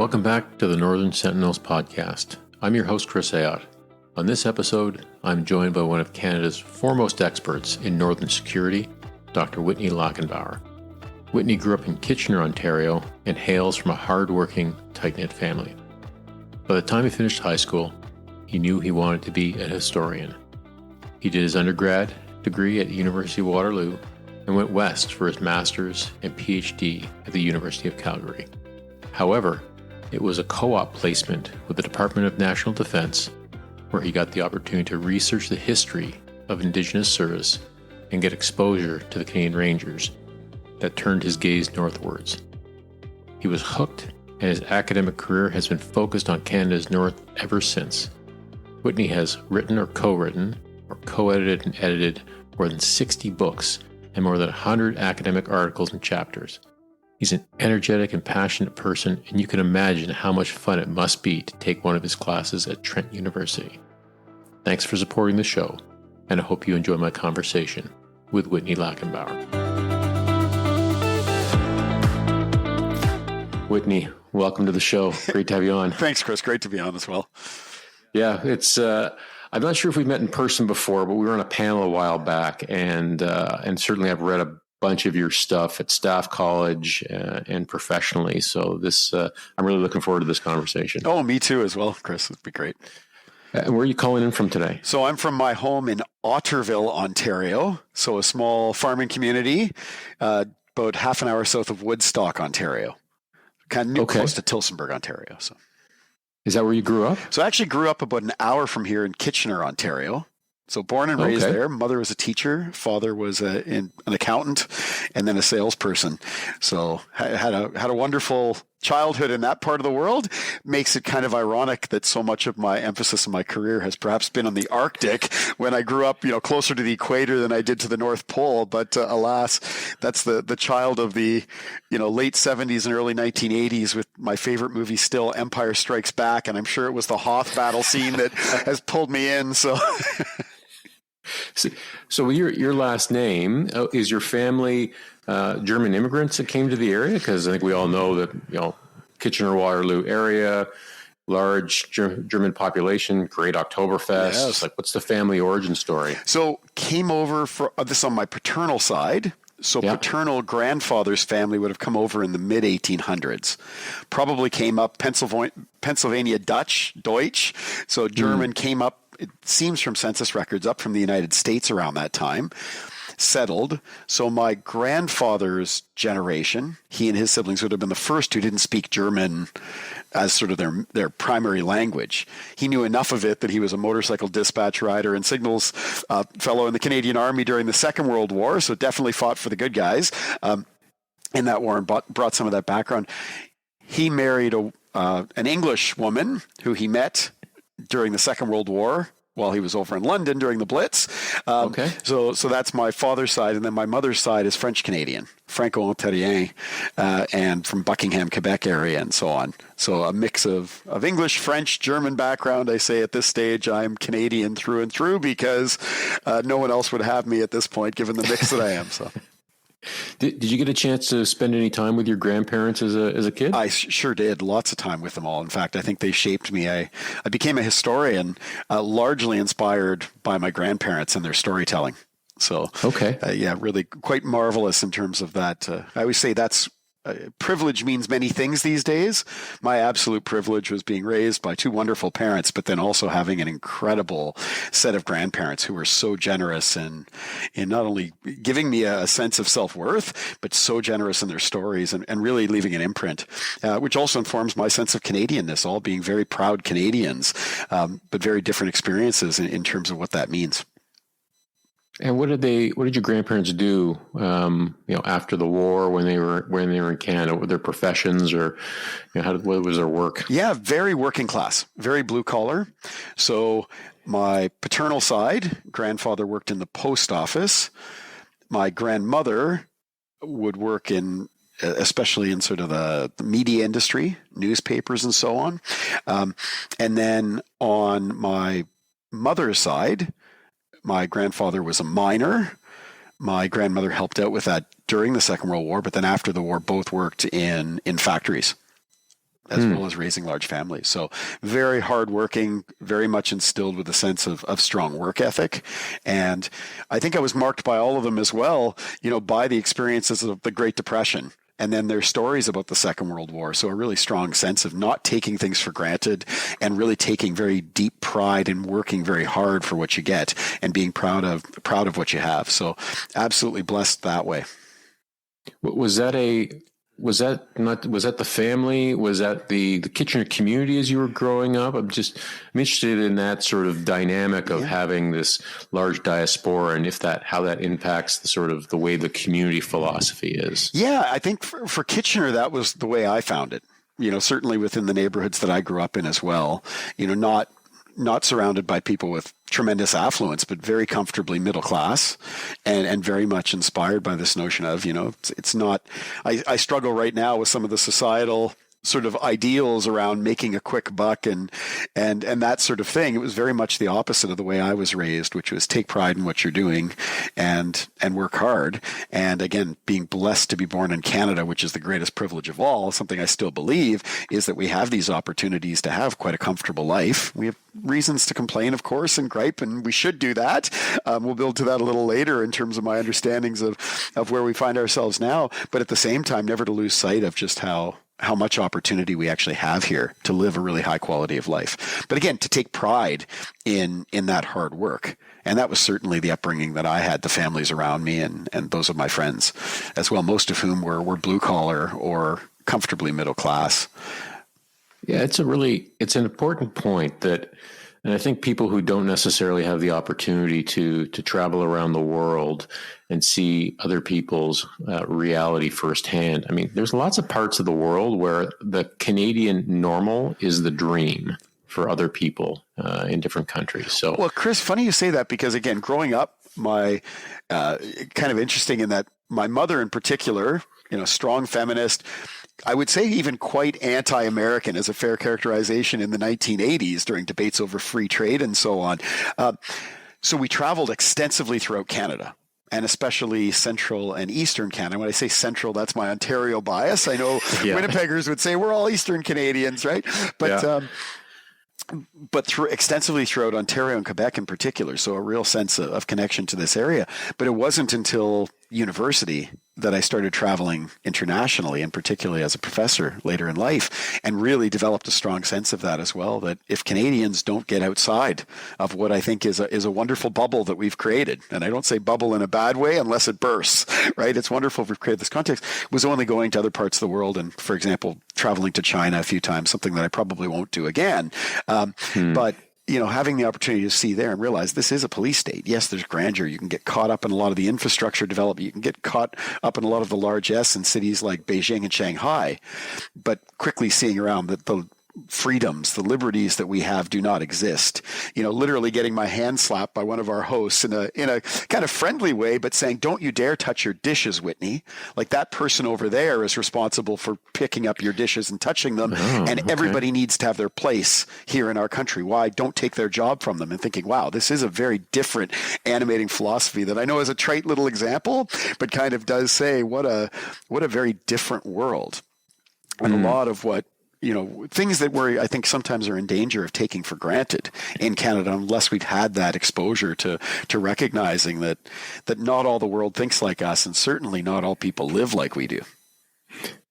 Welcome back to the Northern Sentinels podcast. I'm your host, Chris Ayotte. On this episode, I'm joined by one of Canada's foremost experts in northern security, Dr. Whitney Lackenbauer. Whitney grew up in Kitchener, Ontario, and hails from a hard-working, tight-knit family. By the time he finished high school, he knew he wanted to be a historian. He did his undergrad degree at the University of Waterloo and went west for his master's and PhD at the University of Calgary. However, it was a co-op placement with the Department of National Defence where he got the opportunity to research the history of indigenous service and get exposure to the Canadian Rangers that turned his gaze northwards. He was hooked, and his academic career has been focused on Canada's North ever since. Whitney has written or co-written or co-edited and edited more than 60 books and more than 100 academic articles and chapters. He's an energetic and passionate person, and you can imagine how much fun it must be to take one of his classes at Trent University. Thanks for supporting the show, and I hope you enjoy my conversation with Whitney Lackenbauer. Whitney, welcome to the show. Great to have you on. Thanks, Chris. Great to be on as well. Yeah, it's. I'm not sure if we've met in person before, but we were on a panel a while back, and certainly I've read a bunch of your stuff at Staff College and professionally. So this, I'm really looking forward to this conversation. Oh, me too as well, Chris. It'd be great. And where are you calling in from today? So I'm from my home in Otterville, Ontario. So a small farming community, about half an hour south of Woodstock, Ontario. Kind of close to Tillsonburg, Ontario. So, is that where you grew up? So I actually grew up about an hour from here in Kitchener, Ontario. So born and raised there. Mother was a teacher. Father was an accountant, and then a salesperson. So had a wonderful childhood in that part of the world. Makes it kind of ironic that so much of my emphasis in my career has perhaps been on the Arctic when I grew up, closer to the equator than I did to the North Pole. But alas, that's the child of the late 70s and early 1980s with my favorite movie still, Empire Strikes Back, and I'm sure it was the Hoth battle scene that has pulled me in. So. So your last name, is your family German immigrants that came to the area? Because I think we all know that, Kitchener-Waterloo area, large German population, great Oktoberfest. Yes. Like, what's the family origin story? So came over for this on my paternal side. So paternal grandfather's family would have come over in the mid-1800s. Probably came up Pennsylvania Deutsch. So German came up, it seems from census records, up from the United States around that time, settled. So my grandfather's generation, he and his siblings would have been the first who didn't speak German as sort of their primary language. He knew enough of it that he was a motorcycle dispatch rider and signals fellow in the Canadian Army during the Second World War, so definitely fought for the good guys in that war and brought some of that background. He married an English woman who he met during the Second World War while he was over in London during the Blitz. So that's my father's side. And then my mother's side is French-Canadian, Franco-Ontarien, and from Buckingham, Quebec area and so on. So a mix of English, French, German background. I say at this stage I'm Canadian through and through because no one else would have me at this point given the mix that I am. So. Did you get a chance to spend any time with your grandparents as a kid? I sure did. Lots of time with them all. In fact, I think they shaped me. I became a historian, largely inspired by my grandparents and their storytelling. So, really quite marvelous in terms of that. I always say that's privilege means many things these days. My absolute privilege was being raised by two wonderful parents, but then also having an incredible set of grandparents who were so generous in not only giving me a sense of self-worth, but so generous in their stories and really leaving an imprint, which also informs my sense of Canadianness, all being very proud Canadians, but very different experiences in terms of what that means. And what did your grandparents do, after the war when they were in Canada? What were their professions, or what was their work? Yeah, very working class, very blue collar. So my paternal side, grandfather worked in the post office. My grandmother would work especially in sort of the media industry, newspapers and so on. And then on my mother's side, my grandfather was a miner. My grandmother helped out with that during the Second World War, but then after the war, both worked in factories. as well as raising large families. So very hardworking, very much instilled with a sense of strong work ethic. And I think I was marked by all of them as well, by the experiences of the Great Depression. And then their stories about the Second World War. So a really strong sense of not taking things for granted and really taking very deep pride in working very hard for what you get and being proud of what you have. So absolutely blessed that way. Was that the family? Was that the Kitchener community as you were growing up? I'm interested in that sort of dynamic of having this large diaspora and how that impacts the way the community philosophy is. Yeah, I think for Kitchener, that was the way I found it. Certainly within the neighborhoods that I grew up in as well, not surrounded by people with tremendous affluence, but very comfortably middle class and very much inspired by this notion of, it's not, I struggle right now with some of the societal sort of ideals around making a quick buck and that sort of thing. It was very much the opposite of the way I was raised, which was take pride in what you're doing and work hard. And again, being blessed to be born in Canada, which is the greatest privilege of all, something I still believe is that we have these opportunities to have quite a comfortable life. We have reasons to complain, of course, and gripe, and we should do that. We'll build to that a little later in terms of my understandings of where we find ourselves now. But at the same time, never to lose sight of just how much opportunity we actually have here to live a really high quality of life. But again, to take pride in that hard work. And that was certainly the upbringing that I had, the families around me and those of my friends as well, most of whom were blue collar or comfortably middle class. Yeah, it's an important point and I think people who don't necessarily have the opportunity to travel around the world and see other people's reality firsthand. I mean, there's lots of parts of the world where the Canadian normal is the dream for other people in different countries. So, well, Chris, funny you say that because again, growing up, my kind of interesting in that my mother in particular, strong feminist. I would say even quite anti-American as a fair characterization in the 1980s during debates over free trade and so on. So we traveled extensively throughout Canada, and especially central and eastern Canada. When I say central, that's my Ontario bias. I know Winnipeggers would say we're all Eastern Canadians, right? But extensively throughout Ontario and Quebec in particular, so a real sense of connection to this area. But it wasn't until university that I started traveling internationally, and particularly as a professor later in life, and really developed a strong sense of that as well, that if Canadians don't get outside of what I think is a wonderful bubble that we've created, and I don't say bubble in a bad way unless it bursts, right? It's wonderful if we've created this context, was only going to other parts of the world and, for example, traveling to China a few times, something that I probably won't do again. But having the opportunity to see there and realize this is a police state. Yes, there's grandeur. You can get caught up in a lot of the infrastructure development. You can get caught up in a lot of the largesse in cities like Beijing and Shanghai, but quickly seeing around that the freedoms, the liberties that we have do not exist. Literally getting my hand slapped by one of our hosts in a kind of friendly way, but saying, "Don't you dare touch your dishes, Whitney. Like that person over there is responsible for picking up your dishes and touching them. Everybody needs to have their place here in our country. Why? Don't take their job from them." And thinking, wow, this is a very different animating philosophy that I know is a trite little example, but kind of does say what a very different world. And a lot of what, things that I think sometimes are in danger of taking for granted in Canada, unless we've had that exposure to recognizing that not all the world thinks like us, and certainly not all people live like we do.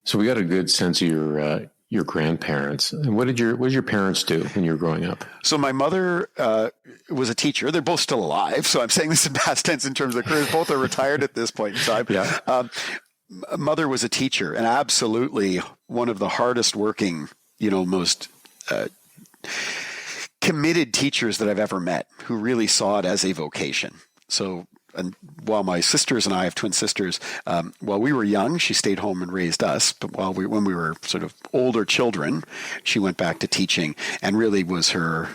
So we got a good sense of your grandparents. And what did your parents do when you were growing up? So my mother was a teacher. They're both still alive. So I'm saying this in past tense in terms of careers. Both are retired at this point in time. Yeah. Mother was a teacher, and absolutely one of the hardest working, most committed teachers that I've ever met, who really saw it as a vocation. So, and while my sisters and I have twin sisters, while we were young, she stayed home and raised us. But when we were sort of older children, she went back to teaching, and really was her.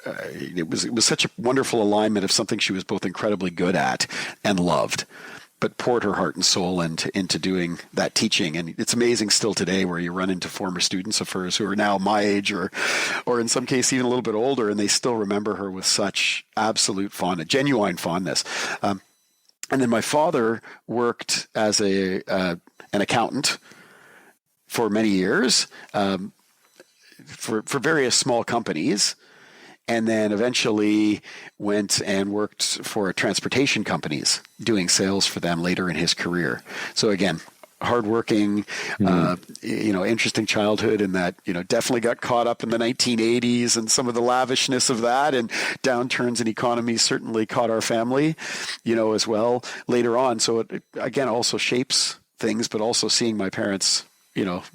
It was such a wonderful alignment of something she was both incredibly good at and loved, but poured her heart and soul into doing that teaching. And it's amazing still today where you run into former students of hers who are now my age or in some case even a little bit older, and they still remember her with such absolute fondness, genuine fondness. And then my father worked as an accountant for many years, for various small companies, and then eventually went and worked for transportation companies, doing sales for them later in his career. So again, hardworking, interesting childhood in that, definitely got caught up in the 1980s and some of the lavishness of that, and downturns in economies certainly caught our family, as well later on. So it, again, also shapes things, but also seeing my parents,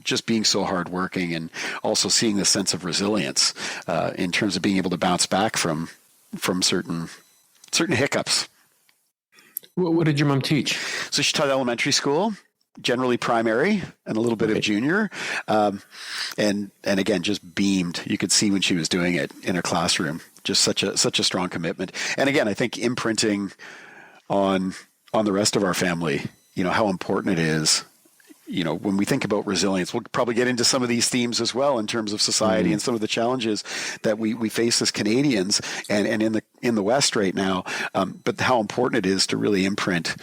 just being so hardworking, and also seeing the sense of resilience in terms of being able to bounce back from certain hiccups. What did your mom teach? So she taught elementary school, generally primary, and a little bit of junior. And again, just beamed. You could see when she was doing it in her classroom, just such a strong commitment. And again, I think imprinting on the rest of our family, how important it is. When we think about resilience, we'll probably get into some of these themes as well in terms of society and some of the challenges that we face as Canadians and in the West right now. But how important it is to really imprint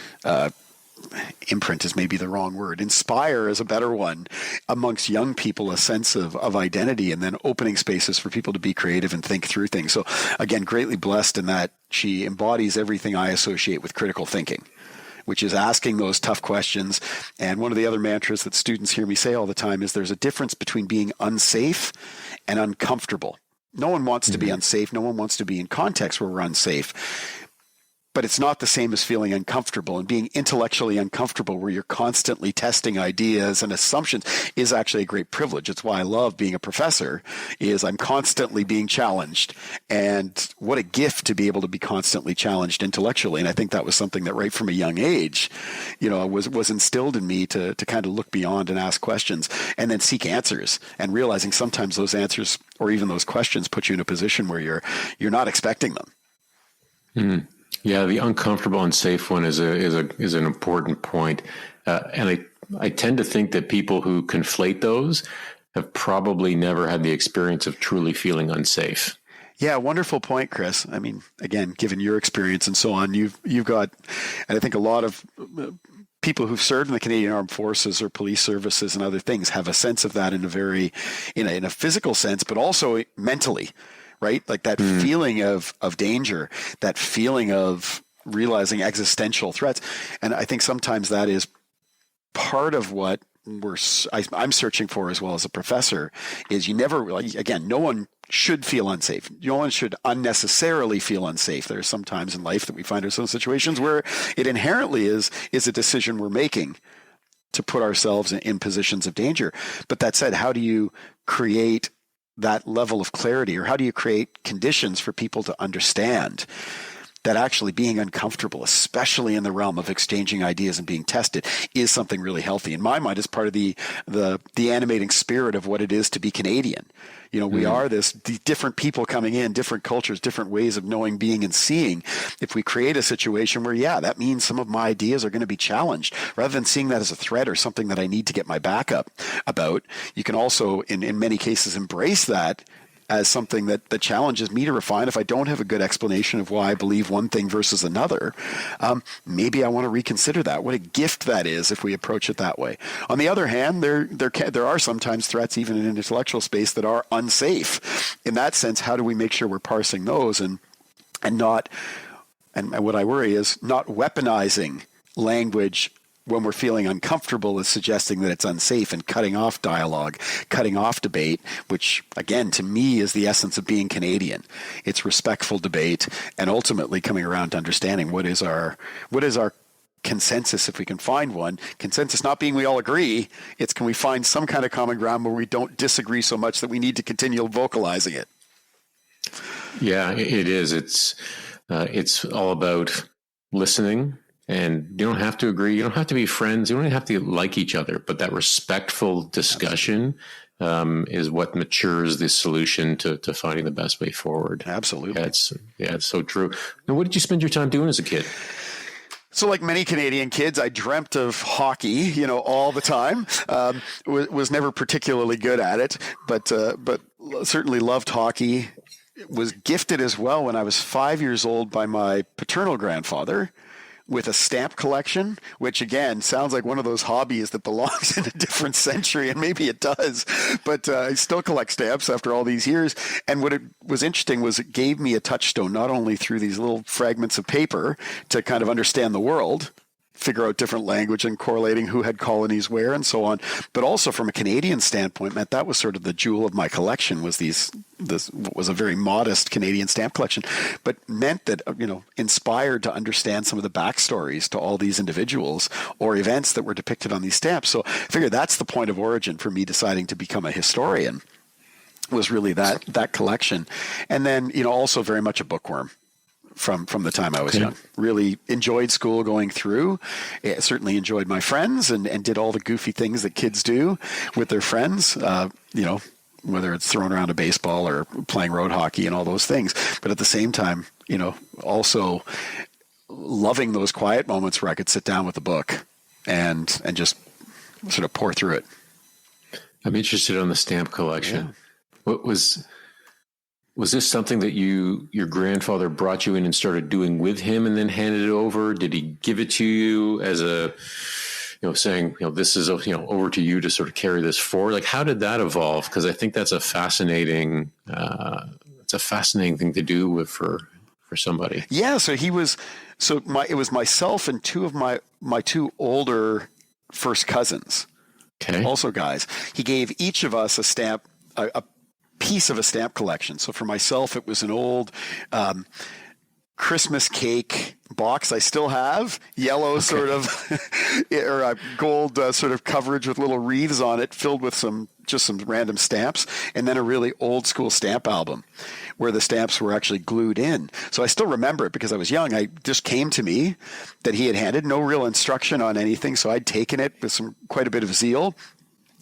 is maybe the wrong word. Inspire is a better one amongst young people, a sense of identity, and then opening spaces for people to be creative and think through things. So again, greatly blessed in that she embodies everything I associate with critical thinking, which is asking those tough questions. And one of the other mantras that students hear me say all the time is there's a difference between being unsafe and uncomfortable. No one wants to be unsafe. No one wants to be in contexts where we're unsafe. But it's not the same as feeling uncomfortable, and being intellectually uncomfortable where you're constantly testing ideas and assumptions is actually a great privilege. It's why I love being a professor, is I'm constantly being challenged, and what a gift to be able to be constantly challenged intellectually. And I think that was something that right from a young age, was instilled in me to kind of look beyond and ask questions and then seek answers, and realizing sometimes those answers or even those questions put you in a position where you're not expecting them. Mm. Yeah, the uncomfortable and safe one is an important point, and I tend to think that people who conflate those have probably never had the experience of truly feeling unsafe. Yeah, wonderful point, Chris. I mean, again, given your experience and so on, you've got, and I think a lot of people who've served in the Canadian Armed Forces or police services and other things have a sense of that in a physical sense, but also mentally. Right? Like that feeling of danger, that feeling of realizing existential threats. And I think sometimes that is part of what I'm searching for as well as a professor, is no one should feel unsafe. No one should unnecessarily feel unsafe. There are some times in life that we find ourselves in situations where it inherently is a decision we're making to put ourselves in positions of danger. But that said, how do you create that level of clarity, or how do you create conditions for people to understand that actually being uncomfortable, especially in the realm of exchanging ideas and being tested, is something really healthy? In my mind, is part of the animating spirit of what it is to be Canadian. We are the different people coming in, different cultures, different ways of knowing, being, and seeing. If we create a situation where, that means some of my ideas are going to be challenged, rather than seeing that as a threat or something that I need to get my back up about, you can also, in many cases, embrace that as something that challenges me to refine. If I don't have a good explanation of why I believe one thing versus another, maybe I want to reconsider that. What a gift that is if we approach it that way. On the other hand, there are sometimes threats, even in an intellectual space, that are unsafe. In that sense, how do we make sure we're parsing those and not, and what I worry is not weaponizing language when we're feeling uncomfortable is suggesting that it's unsafe, and cutting off dialogue, cutting off debate, which again, to me, is the essence of being Canadian. It's respectful debate, and ultimately coming around to understanding what is our consensus, if we can find one. Consensus not being we all agree, it's can we find some kind of common ground where we don't disagree so much that we need to continue vocalizing it. Yeah, it is. It's all about listening. And you don't have to agree. You don't have to be friends. You don't even have to like each other. But that respectful discussion is what matures the solution to finding the best way forward. Absolutely. It's so true. Now, what did you spend your time doing as a kid? So like many Canadian kids, I dreamt of hockey, all the time. Was never particularly good at it, but certainly loved hockey. Was gifted as well when I was 5 years old by my paternal grandfather, with a stamp collection, which again sounds like one of those hobbies that belongs in a different century, and maybe it does, but I still collect stamps after all these years. And what it was interesting was it gave me a touchstone, not only through these little fragments of paper to kind of understand the world, figure out different language and correlating who had colonies where and so on, but also from a Canadian standpoint meant that was sort of the jewel of my collection was this what was a very modest Canadian stamp collection, but meant that, inspired to understand some of the backstories to all these individuals or events that were depicted on these stamps. So I figured that's the point of origin for me deciding to become a historian, was really that collection. And then, also very much a bookworm. From the time I was young. Really enjoyed school going through. Certainly enjoyed my friends and did all the goofy things that kids do with their friends, whether it's throwing around a baseball or playing road hockey and all those things. But at the same time, also loving those quiet moments where I could sit down with a book and just sort of pour through it. I'm interested in the stamp collection. Yeah. What was this something that your grandfather brought you in and started doing with him and then handed it over? Did he give it to you as a, saying, this is, over to you to sort of carry this forward? Like, how did that evolve? Because I think that's a fascinating, thing to do with for somebody. Yeah. So it was myself and two of my two older first cousins. Okay. Also guys. He gave each of us a stamp, a piece of a stamp collection. So for myself, it was an old Christmas cake box I still have, yellow sort of, or a gold sort of coverage with little wreaths on it, filled with some random stamps, and then a really old school stamp album where the stamps were actually glued in. So I still remember it because I was young. I just came to me that he had handed, no real instruction on anything. So I'd taken it with quite a bit of zeal,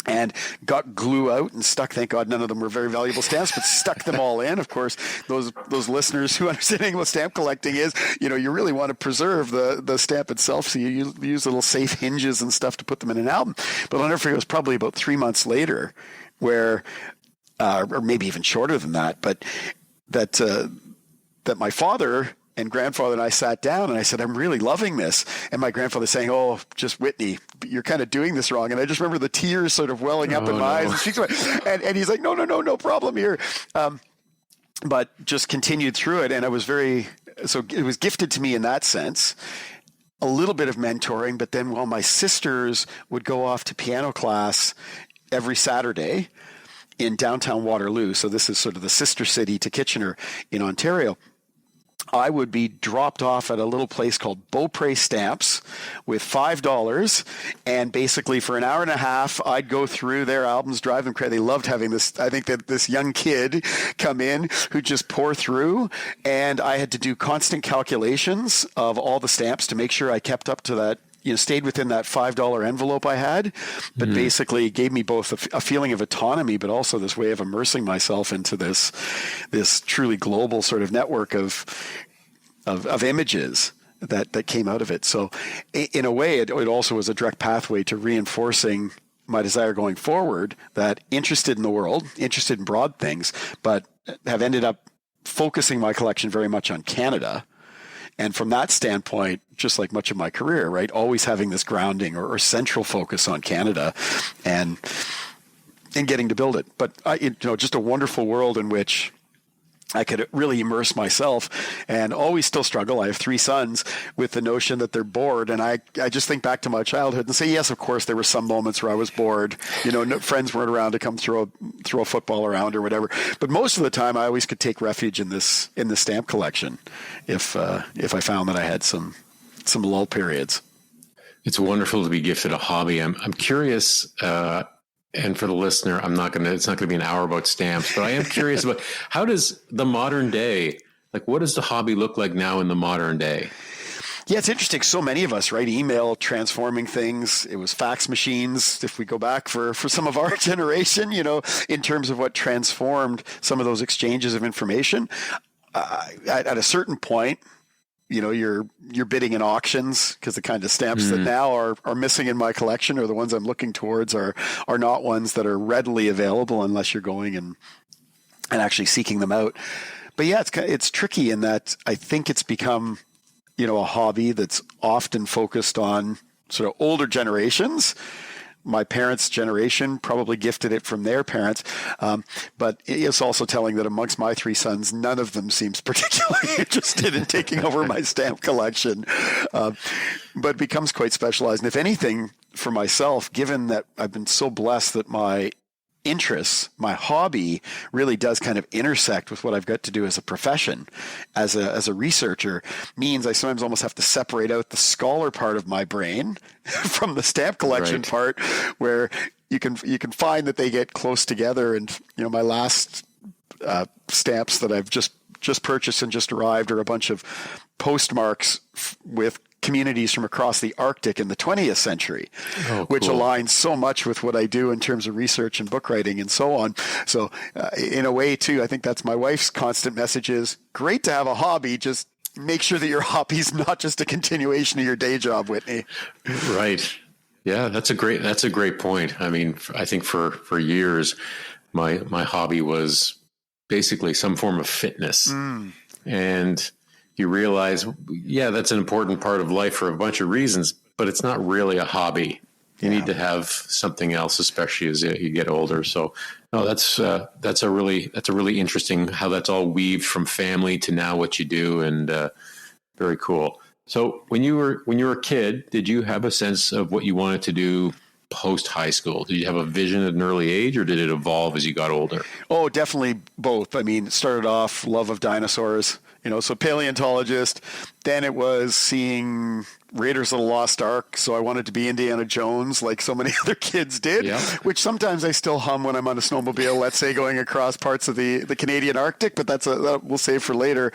and got glue out and stuck. Thank God none of them were very valuable stamps, but stuck them all in. Of course, those listeners who understand what stamp collecting is, you really want to preserve the stamp itself. So you use little safe hinges and stuff to put them in an album. But I'll never forget, it was probably about 3 months later where, or maybe even shorter than that, but that my father and grandfather and I sat down and I said, I'm really loving this. And my grandfather saying, oh, just Whitney, you're kind of doing this wrong. And I just remember the tears sort of welling up in my eyes. And he's like, no problem here. But just continued through it. And so it was gifted to me in that sense. A little bit of mentoring, but then while my sisters would go off to piano class every Saturday in downtown Waterloo, so this is sort of the sister city to Kitchener in Ontario, I would be dropped off at a little place called Beaupré Stamps with $5. And basically for an hour and a half, I'd go through their albums, drive them crazy. They loved having this. I think that this young kid come in who'd just pour through. And I had to do constant calculations of all the stamps to make sure I kept up to that, stayed within that $5 envelope I had, but basically gave me both a feeling of autonomy, but also this way of immersing myself into this truly global sort of network of images that came out of it. So in a way, it also was a direct pathway to reinforcing my desire going forward, that interested in the world, interested in broad things, but have ended up focusing my collection very much on Canada. And from that standpoint, just like much of my career, right, always having this grounding or central focus on Canada and getting to build it. But, just a wonderful world in which I could really immerse myself, and always still struggle. I have 3 sons with the notion that they're bored. And I just think back to my childhood and say, yes, of course, there were some moments where I was bored. No, friends weren't around to come throw a football around or whatever. But most of the time, I always could take refuge in the stamp collection if I found that I had some lull periods. It's wonderful to be gifted a hobby. I'm curious. And for the listener, it's not going to be an hour about stamps, but I am curious about how does the modern day, what does the hobby look like now in the modern day? Yeah, it's interesting. So many of us, right? Email transforming things. It was fax machines. If we go back for some of our generation, in terms of what transformed some of those exchanges of information, at a certain point, you're bidding in auctions because the kind of stamps that now are missing in my collection, or the ones I'm looking towards are not ones that are readily available unless you're going and actually seeking them out. But yeah, it's tricky in that I think it's become, a hobby that's often focused on sort of older generations. My parents' generation probably gifted it from their parents. But it's also telling that amongst my three sons, none of them seems particularly interested in taking over my stamp collection. But it becomes quite specialized. And if anything, for myself, given that I've been so blessed that my interests, my hobby really does kind of intersect with what I've got to do as a profession, as a researcher, means I sometimes almost have to separate out the scholar part of my brain from the stamp collection part, where you can find that they get close together. And my last stamps that I've just purchased and just arrived are a bunch of postmarks with communities from across the Arctic in the 20th century, which aligns so much with what I do in terms of research and book writing and so on. So in a way, too, I think that's my wife's constant message is, great to have a hobby, just make sure that your hobby's not just a continuation of your day job, Whitney. Right. Yeah, that's a great point. I mean, I think for years, my hobby was basically some form of fitness. And you realize, that's an important part of life for a bunch of reasons, but it's not really a hobby. You need to have something else, especially as you get older. So, no, that's a really interesting how that's all weaved from family to now what you do, and very cool. So, when you were a kid, did you have a sense of what you wanted to do post high school? Did you have a vision at an early age, or did it evolve as you got older? Oh, definitely both. I mean, it started off love of dinosaurs. So paleontologist, then it was seeing Raiders of the Lost Ark. So I wanted to be Indiana Jones like so many other kids did, which sometimes I still hum when I'm on a snowmobile, let's say going across parts of the Canadian Arctic, but that we'll save for later.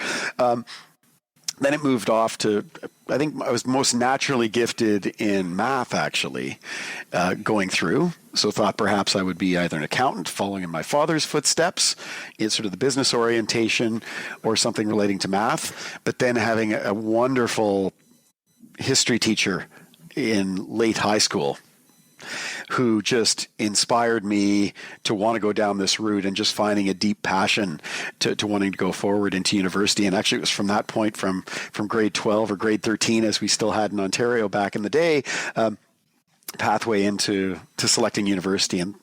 Then it moved off to, I think I was most naturally gifted in math, actually, going through. So thought perhaps I would be either an accountant, following in my father's footsteps, in sort of the business orientation, or something relating to math. But then having a wonderful history teacher in late high school who just inspired me to want to go down this route, and just finding a deep passion to wanting to go forward into university. And actually it was from that point, from grade 12 or grade 13, as we still had in Ontario back in the day, pathway into selecting university. And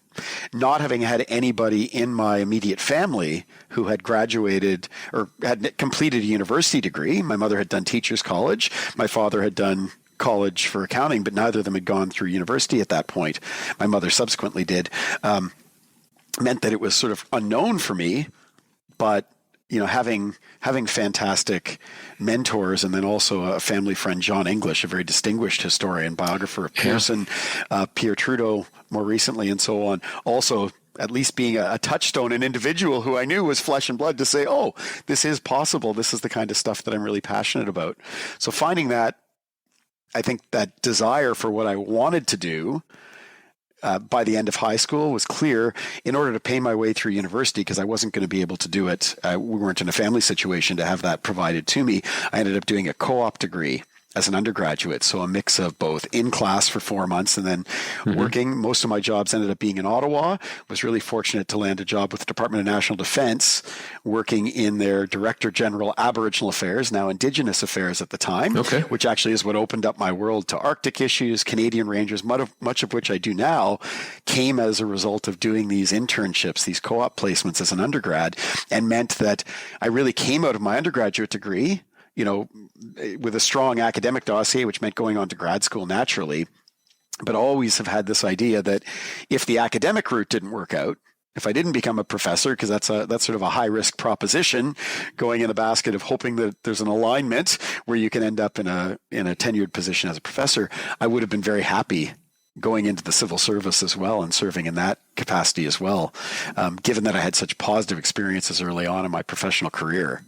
not having had anybody in my immediate family who had graduated or had completed a university degree. My mother had done teachers college. My father had done college for accounting, but neither of them had gone through university at that point. My mother subsequently did. Meant that it was sort of unknown for me, but having fantastic mentors, and then also a family friend, John English, a very distinguished historian, biographer of Pearson, Pierre Trudeau more recently, and so on. Also, at least being a touchstone, an individual who I knew was flesh and blood, to say, oh, this is possible. This is the kind of stuff that I'm really passionate about. So finding that, I think that desire for what I wanted to do by the end of high school was clear. In order to pay my way through university, because I wasn't going to be able to do it, we weren't in a family situation to have that provided to me, I ended up doing a co-op degree as an undergraduate. So a mix of both in class for 4 months and then working. Most of my jobs ended up being in Ottawa. Was really fortunate to land a job with the Department of National Defense, working in their Director General Aboriginal Affairs, now Indigenous Affairs at the time, which actually is what opened up my world to Arctic issues, Canadian Rangers, much of which I do now, came as a result of doing these internships, these co-op placements as an undergrad, and meant that I really came out of my undergraduate degree with a strong academic dossier, which meant going on to grad school naturally, but always have had this idea that if the academic route didn't work out, if I didn't become a professor, because that's sort of a high risk proposition, going in a basket of hoping that there's an alignment where you can end up in a tenured position as a professor, I would have been very happy going into the civil service as well and serving in that capacity as well, given that I had such positive experiences early on in my professional career.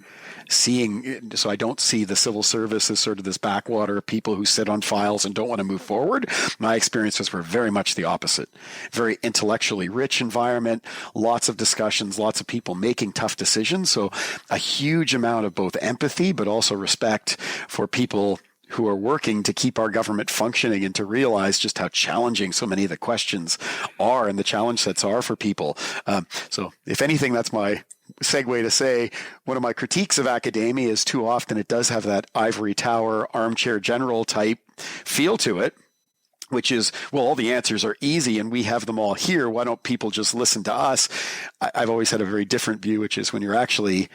So I don't see the civil service as sort of this backwater of people who sit on files and don't want to move forward. My experiences were very much the opposite. Very intellectually rich environment, lots of discussions, lots of people making tough decisions. So a huge amount of both empathy, but also respect for people who are working to keep our government functioning, and to realize just how challenging so many of the questions are and the challenge sets are for people. So if anything, that's my segue to say one of my critiques of academia is too often it does have that ivory tower, armchair general type feel to it, which is, well, all the answers are easy and we have them all here. Why don't people just listen to us? I've always had a very different view, which is when you're actually,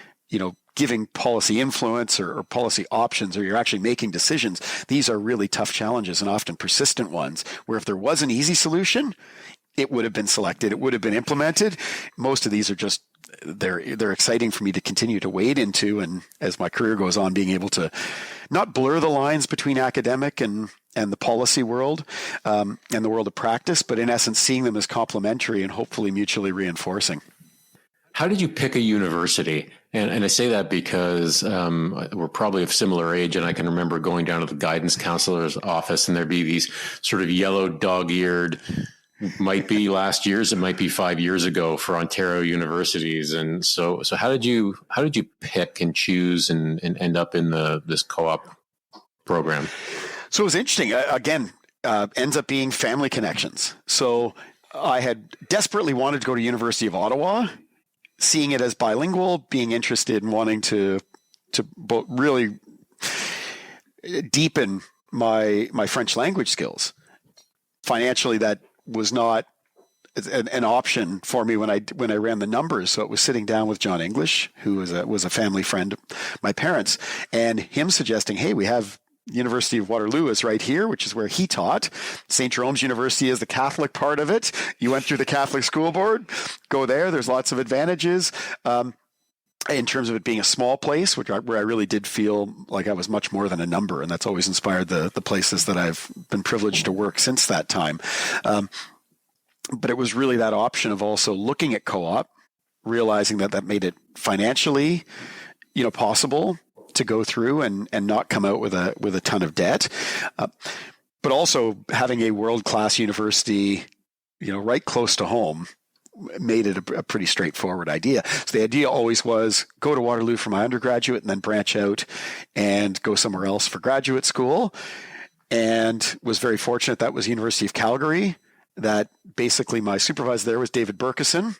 giving policy influence or policy options, or you're actually making decisions, these are really tough challenges and often persistent ones, where if there was an easy solution, it would have been selected, it would have been implemented. Most of these are just, they're exciting for me to continue to wade into, and as my career goes on, being able to not blur the lines between academic and the policy world and the world of practice, but in essence seeing them as complementary and hopefully mutually reinforcing. How did you pick a university? And I say that because we're probably of similar age, and I can remember going down to the guidance counselor's office, and there'd be these sort of yellow dog-eared, might be last year's, it might be 5 years ago, for Ontario universities. And so how did you pick and choose and end up in this co-op program? So it was interesting. Again, ends up being family connections. So I had desperately wanted to go to University of Ottawa, seeing it as bilingual, being interested in wanting to really deepen my French language skills. Financially, that was not an option for me when I ran the numbers. So it was sitting down with John English, who was a family friend of my parents, and him suggesting, hey, we have University of Waterloo is right here, which is where he taught. St. Jerome's University is the Catholic part of it. You went through the Catholic school board, go there. There's lots of advantages in terms of it being a small place, where I really did feel like I was much more than a number. And that's always inspired the places that I've been privileged to work since that time. But it was really that option of also looking at co-op, realizing that made it financially, possible to go through and not come out with a ton of debt, but also having a world-class university, right close to home, made it a pretty straightforward idea. So the idea always was go to Waterloo for my undergraduate and then branch out and go somewhere else for graduate school. And was very fortunate that was University of Calgary. That basically my supervisor there was David Burkeson.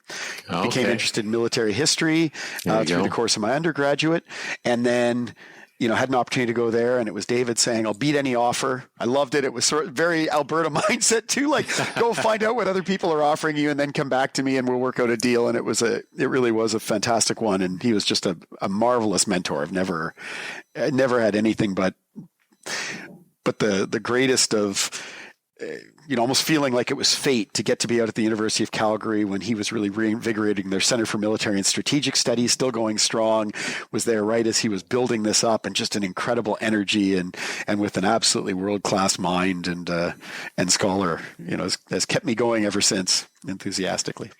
Became interested in military history through the course of my undergraduate. And then, had an opportunity to go there, and it was David saying, I'll beat any offer. I loved it. It was sort of very Alberta mindset too, like go find out what other people are offering you and then come back to me and we'll work out a deal. And it really was a fantastic one. And he was just a marvelous mentor. I never had anything but the greatest of, almost feeling like it was fate to get to be out at the University of Calgary when he was really reinvigorating their Center for Military and Strategic Studies, still going strong, was there right as he was building this up, and just an incredible energy and with an absolutely world-class mind and scholar, has kept me going ever since enthusiastically.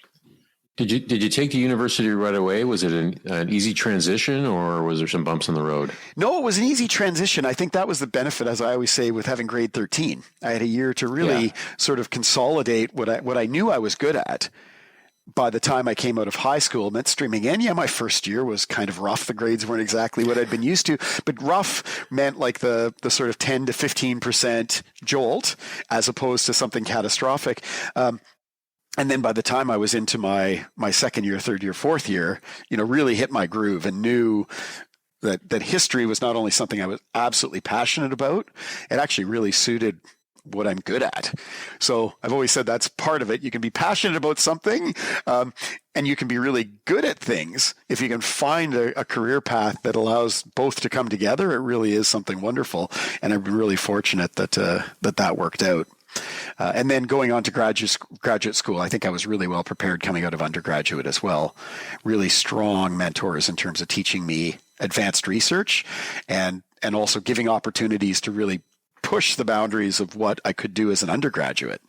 Did you take the university right away? Was it an easy transition, or was there some bumps in the road? No, it was an easy transition. I think that was the benefit, as I always say, with having grade 13. I had a year to really sort of consolidate what I knew I was good at. By the time I came out of high school, it meant streaming in. Yeah, my first year was kind of rough. The grades weren't exactly what I'd been used to, but rough meant like the sort of 10 to 15% jolt, as opposed to something catastrophic. And then by the time I was into my second year, third year, fourth year, really hit my groove and knew that history was not only something I was absolutely passionate about, it actually really suited what I'm good at. So I've always said that's part of it. You can be passionate about something and you can be really good at things. If you can find a career path that allows both to come together, it really is something wonderful. And I've been really fortunate that worked out. And then going on to graduate school, I think I was really well prepared coming out of undergraduate as well. Really strong mentors in terms of teaching me advanced research and also giving opportunities to really push the boundaries of what I could do as an undergraduate.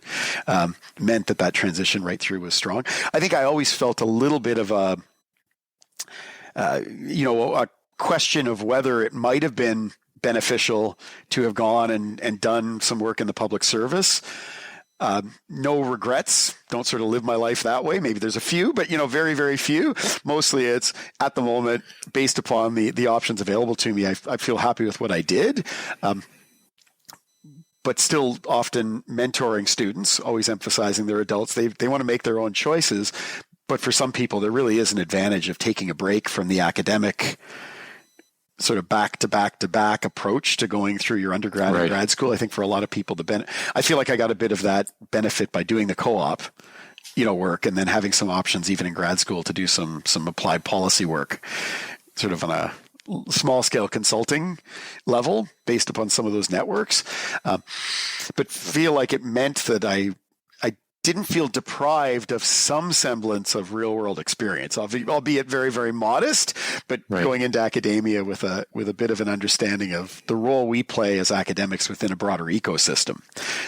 Meant that transition right through was strong. I think I always felt a little bit of a question of whether it might have been beneficial to have gone and done some work in the public service. No regrets. Don't sort of live my life that way. Maybe there's a few, but very, very few. Mostly it's at the moment based upon the options available to me. I feel happy with what I did. But still often mentoring students, always emphasizing they're adults. They want to make their own choices. But for some people, there really is an advantage of taking a break from the academic sort of back-to-back approach to going through your undergrad and grad school. I think for a lot of people, I feel like I got a bit of that benefit by doing the co-op, work, and then having some options even in grad school to do some applied policy work, sort of on a small scale consulting level based upon some of those networks. But feel like it meant that I didn't feel deprived of some semblance of real world experience, albeit very, very modest, but going into academia with a bit of an understanding of the role we play as academics within a broader ecosystem.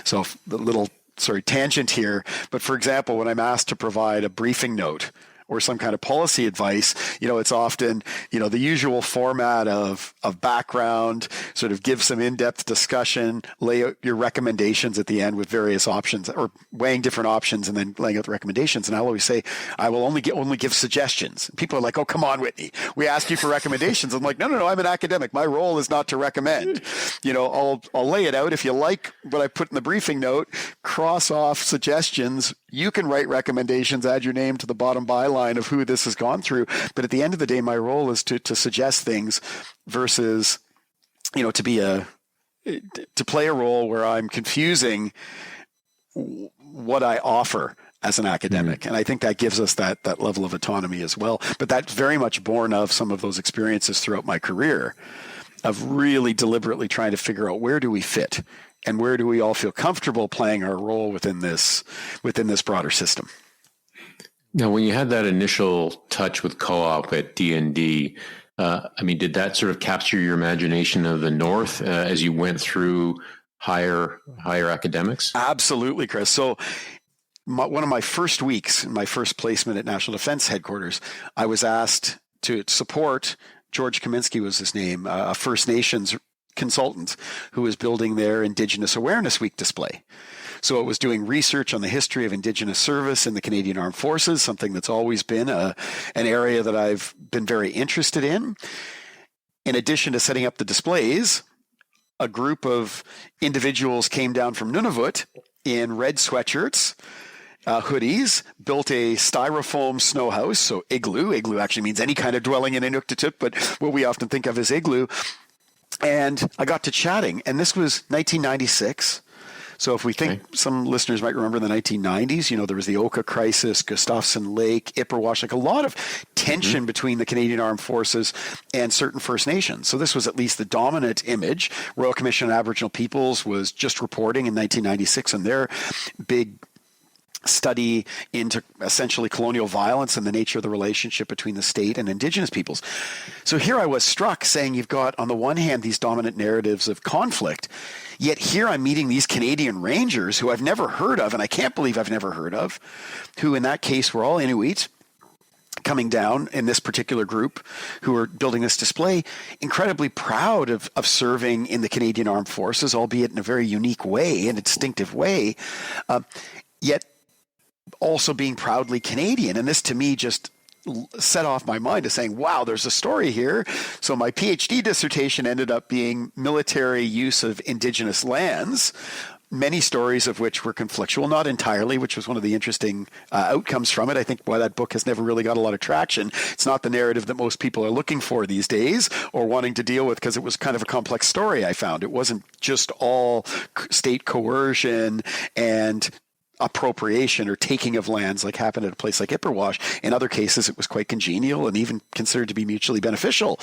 So the little tangent here, but for example, when I'm asked to provide a briefing note or some kind of policy advice, it's often, the usual format of background, sort of give some in-depth discussion, lay out your recommendations at the end with various options or weighing different options and then laying out the recommendations. And I'll always say, I will only give suggestions. People are like, oh, come on, Whitney, we asked you for recommendations. I'm like, no, I'm an academic. My role is not to recommend. I'll lay it out. If you like what I put in the briefing note, cross off suggestions. You can write recommendations, add your name to the bottom byline of who this has gone through. But at the end of the day, my role is to suggest things versus, to play a role where I'm confusing what I offer as an academic. Mm-hmm. And I think that gives us that level of autonomy as well. But that's very much born of some of those experiences throughout my career of really deliberately trying to figure out where do we fit and where do we all feel comfortable playing our role within this broader system. Now, when you had that initial touch with co-op at D&D, did that sort of capture your imagination of the North as you went through higher academics? Absolutely, Chris. So one of my first weeks, my first placement at National Defense Headquarters, I was asked to support, George Kaminsky was his name, a First Nations consultant who was building their Indigenous Awareness Week display. So it was doing research on the history of Indigenous service in the Canadian Armed Forces, something that's always been an area that I've been very interested in. In addition to setting up the displays, a group of individuals came down from Nunavut in red sweatshirts, hoodies, built a styrofoam snow house, so igloo. Igloo actually means any kind of dwelling in Inuktitut, but what we often think of as igloo. And I got to chatting, and this was 1996. So if we think, some listeners might remember in the 1990s, there was the Oka crisis, Gustafson Lake, Ipperwash, like a lot of tension between the Canadian Armed Forces and certain First Nations. So this was at least the dominant image. Royal Commission on Aboriginal Peoples was just reporting in 1996 on their big study into essentially colonial violence and the nature of the relationship between the state and Indigenous peoples. So here I was struck saying you've got, on the one hand, these dominant narratives of conflict, yet here I'm meeting these Canadian Rangers who I've never heard of, and I can't believe I've never heard of, who in that case were all Inuit, coming down in this particular group who are building this display, incredibly proud of serving in the Canadian Armed Forces, albeit in a very unique way, in a distinctive way, yet also being proudly Canadian. And this to me just set off my mind to saying, wow, there's a story here. So my PhD dissertation ended up being military use of Indigenous lands, many stories of which were conflictual, not entirely, which was one of the interesting outcomes from it. I think why that book has never really got a lot of traction. It's not the narrative that most people are looking for these days or wanting to deal with, because it was kind of a complex story, I found. It wasn't just all state coercion and appropriation or taking of lands like happened at a place like Ipperwash. In other cases, it was quite congenial and even considered to be mutually beneficial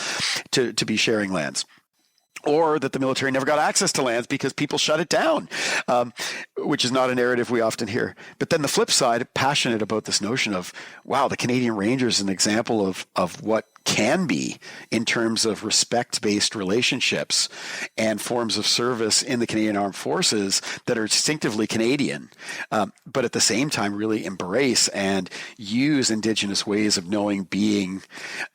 to be sharing lands. Or that the military never got access to lands because people shut it down, which is not a narrative we often hear. But then the flip side, passionate about this notion of, wow, the Canadian Rangers is an example of what can be in terms of respect-based relationships and forms of service in the Canadian Armed Forces that are distinctively Canadian, but at the same time really embrace and use Indigenous ways of knowing, being,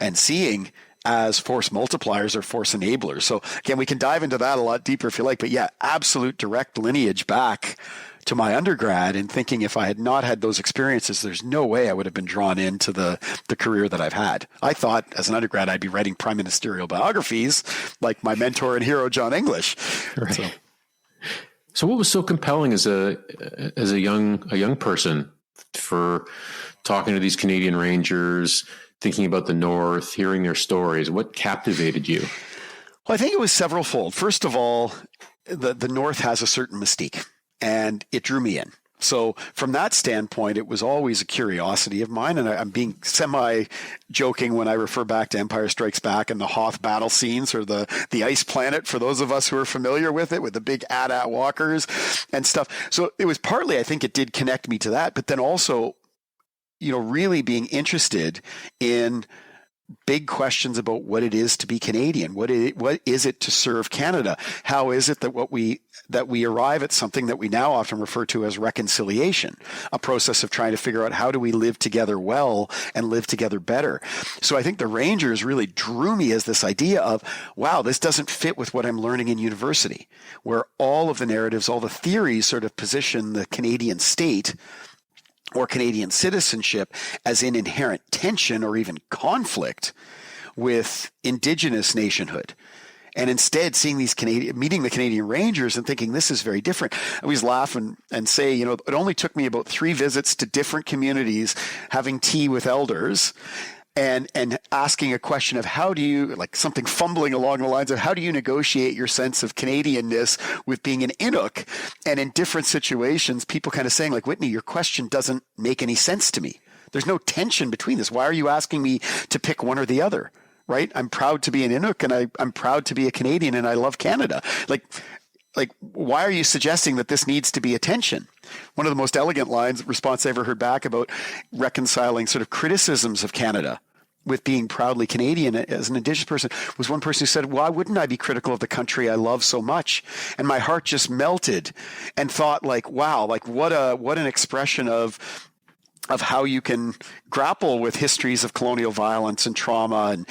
and seeing as force multipliers or force enablers. So again, we can dive into that a lot deeper if you like, but yeah, absolute direct lineage back to my undergrad, and thinking if I had not had those experiences, there's no way I would have been drawn into the career that I've had. I thought as an undergrad, I'd be writing prime ministerial biographies like my mentor and hero, John English. Right. So what was so compelling as a young person for talking to these Canadian Rangers, thinking about the North, hearing their stories? What captivated you? Well, I think it was severalfold. First of all, the North has a certain mystique, and it drew me in. So from that standpoint, it was always a curiosity of mine. And I'm being semi-joking when I refer back to Empire Strikes Back and the Hoth battle scenes, or the ice planet, for those of us who are familiar with it, with the big AT-AT walkers and stuff. So it was partly, I think it did connect me to that, but then also, really being interested in big questions about what it is to be Canadian. What is it to serve Canada? How is it that we arrive at something that we now often refer to as reconciliation, a process of trying to figure out how do we live together well and live together better. So I think the Rangers really drew me as this idea of, wow, this doesn't fit with what I'm learning in university, where all of the narratives, all the theories sort of position the Canadian state or Canadian citizenship as in inherent tension or even conflict with indigenous nationhood. And instead seeing meeting the Canadian Rangers and thinking this is very different. I always laugh and say, it only took me about 3 visits to different communities, having tea with elders, and asking a question of how do you, like something fumbling along the lines of how do you negotiate your sense of Canadianness with being an Inuk? And in different situations, people kind of saying like, Whitney, your question doesn't make any sense to me. There's no tension between this. Why are you asking me to pick one or the other? Right? I'm proud to be an Inuk, and I'm proud to be a Canadian, and I love Canada. Like, why are you suggesting that this needs to be a tension? One of the most elegant response I ever heard back about reconciling sort of criticisms of Canada with being proudly Canadian as an Indigenous person was one person who said, why wouldn't I be critical of the country I love so much? And my heart just melted and thought like, wow, like what an expression of how you can grapple with histories of colonial violence and trauma and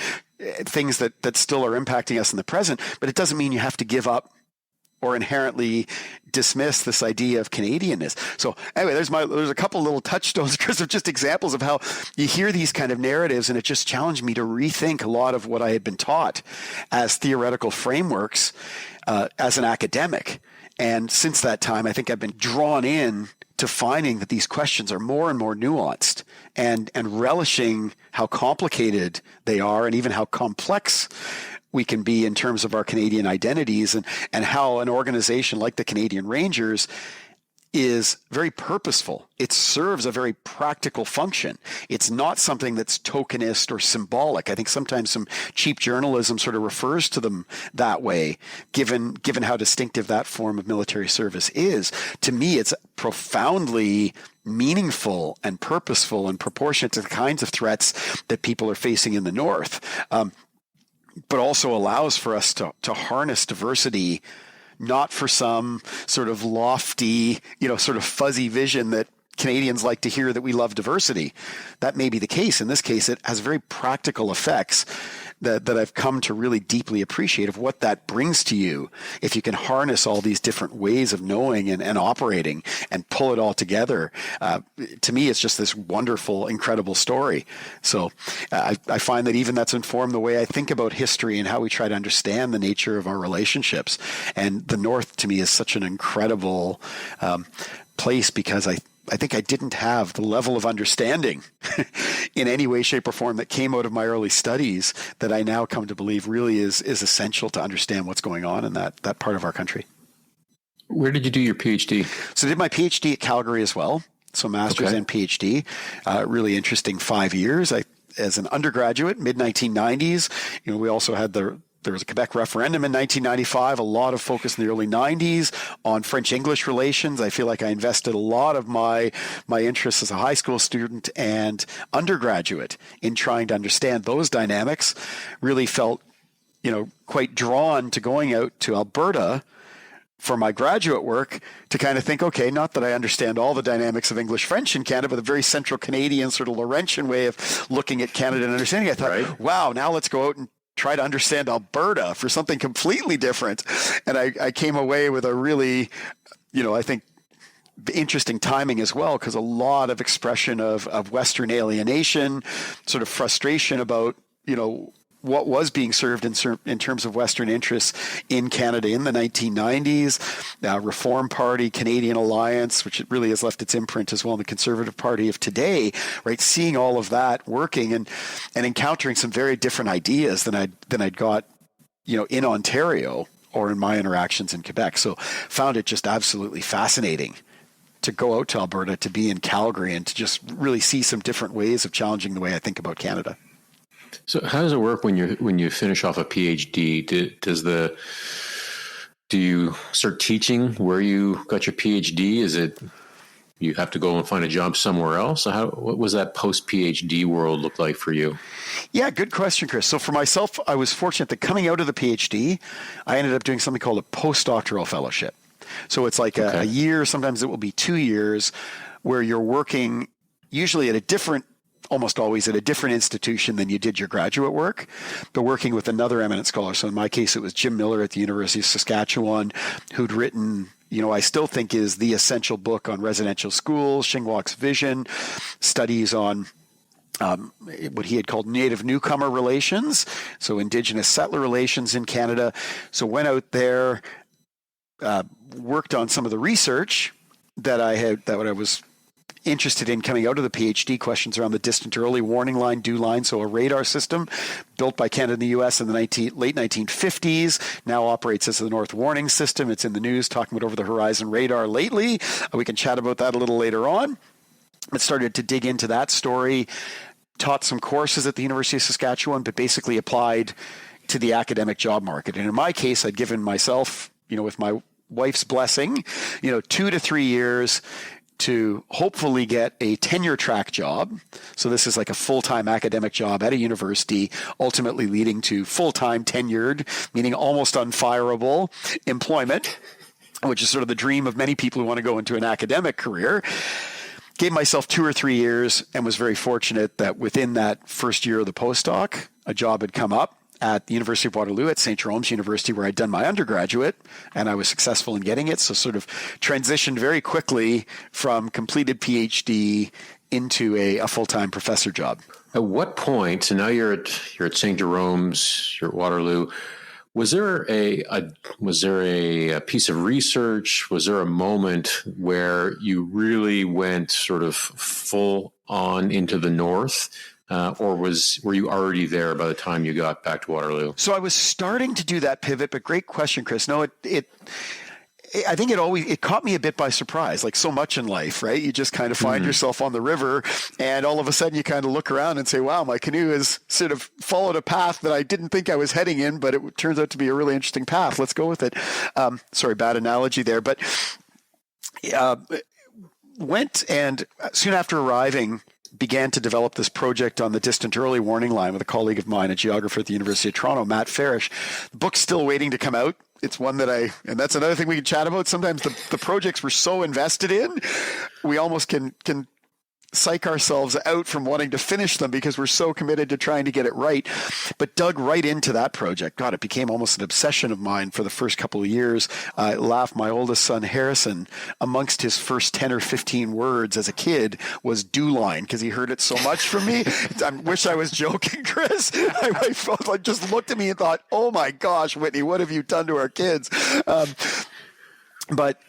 things that still are impacting us in the present. But it doesn't mean you have to give up or inherently dismiss this idea of Canadianness. So anyway, there's a couple little touchstones, Chris, of just examples of how you hear these kind of narratives, and it just challenged me to rethink a lot of what I had been taught as theoretical frameworks as an academic. And since that time, I think I've been drawn in to finding that these questions are more and more nuanced and relishing how complicated they are and even how complex we can be in terms of our Canadian identities, and how an organization like the Canadian Rangers is very purposeful. It serves a very practical function. It's not something that's tokenist or symbolic. I think sometimes some cheap journalism sort of refers to them that way, given how distinctive that form of military service is. To me, it's profoundly meaningful and purposeful and proportionate to the kinds of threats that people are facing in the North. But also allows for us to harness diversity, not for some sort of lofty, sort of fuzzy vision that Canadians like to hear that we love diversity. That may be the case. In this case, it has very practical effects that I've come to really deeply appreciate of what that brings to you if you can harness all these different ways of knowing and operating and pull it all together. To me, it's just this wonderful, incredible story. So I find that even that's informed the way I think about history and how we try to understand the nature of our relationships. And the North, to me, is such an incredible place because I think I didn't have the level of understanding in any way, shape, or form that came out of my early studies that I now come to believe really is essential to understand what's going on in that part of our country. Where did you do your PhD? So I did my PhD at Calgary as well. So master's and PhD, really interesting 5 years. As an undergraduate, mid-1990s, we also had there was a Quebec referendum in 1995, a lot of focus in the early 90s on French-English relations. I feel like I invested a lot of my interests as a high school student and undergraduate in trying to understand those dynamics. Really felt, quite drawn to going out to Alberta for my graduate work to kind of think, okay, not that I understand all the dynamics of English-French in Canada, but a very central Canadian sort of Laurentian way of looking at Canada and understanding. I thought, wow, now let's go out and try to understand Alberta for something completely different. And I came away with a really, I think, interesting timing as well, because a lot of expression of Western alienation, sort of frustration about, what was being served in terms of Western interests in Canada in the 1990s, Reform Party, Canadian Alliance, which it really has left its imprint as well in the Conservative Party of today, right? Seeing all of that working and encountering some very different ideas than I'd got, in Ontario or in my interactions in Quebec. So found it just absolutely fascinating to go out to Alberta, to be in Calgary, and to just really see some different ways of challenging the way I think about Canada. So how does it work when you finish off a PhD? Do you start teaching where you got your PhD? Is it you have to go and find a job somewhere else? What was that post-PhD world look like for you? Yeah, good question, Chris. So for myself, I was fortunate that coming out of the PhD, I ended up doing something called a postdoctoral fellowship. So it's like a year, sometimes it will be 2 years, where you're working usually almost always at a different institution than you did your graduate work, but working with another eminent scholar. So in my case, it was Jim Miller at the University of Saskatchewan, who'd written, I still think is the essential book on residential schools, Shingwak's vision, studies on what he had called native newcomer relations, so indigenous settler relations in Canada. So went out there, worked on some of the research that I was interested in coming out of the PhD, questions around the distant early warning line, DEW line, so a radar system built by Canada and the U.S. in the late 1950s, now operates as the North Warning System. It's in the news, talking about over-the-horizon radar lately. We can chat about that a little later on. I started to dig into that story, taught some courses at the University of Saskatchewan, but basically applied to the academic job market. And in my case, I'd given myself, with my wife's blessing, 2 to 3 years to hopefully get a tenure track job. So this is like a full-time academic job at a university, ultimately leading to full-time tenured, meaning almost unfireable employment, which is sort of the dream of many people who want to go into an academic career. Gave myself 2 or 3 years and was very fortunate that within that first year of the postdoc, a job had come up at the University of Waterloo at St. Jerome's University, where I'd done my undergraduate, and I was successful in getting it. So sort of transitioned very quickly from completed PhD into a full-time professor job. At what point, so now you're at St. Jerome's, you're at Waterloo, was there a piece of research? Was there a moment where you really went sort of full on into the north? Or were you already there by the time you got back to Waterloo? So I was starting to do that pivot, but great question, Chris. No, I think it caught me a bit by surprise, like so much in life, right? You just kind of find yourself on the river, and all of a sudden you kind of look around and say, wow, my canoe has sort of followed a path that I didn't think I was heading in, but it turns out to be a really interesting path. Let's go with it. Sorry, bad analogy there, but went and soon after arriving, began to develop this project on the distant early warning line with a colleague of mine, a geographer at the University of Toronto, Matt Farish. The book's still waiting to come out. It's one that and that's another thing we can chat about. Sometimes the projects we're so invested in, we almost can psych ourselves out from wanting to finish them because we're so committed to trying to get it right. But dug right into that project. God, it became almost an obsession of mine for the first couple of years. I laughed. My oldest son, Harrison, amongst his first 10 or 15 words as a kid was DEW line because he heard it so much from me. I wish I was joking, Chris. I felt like just looked at me and thought, oh my gosh, Whitney, what have you done to our kids? But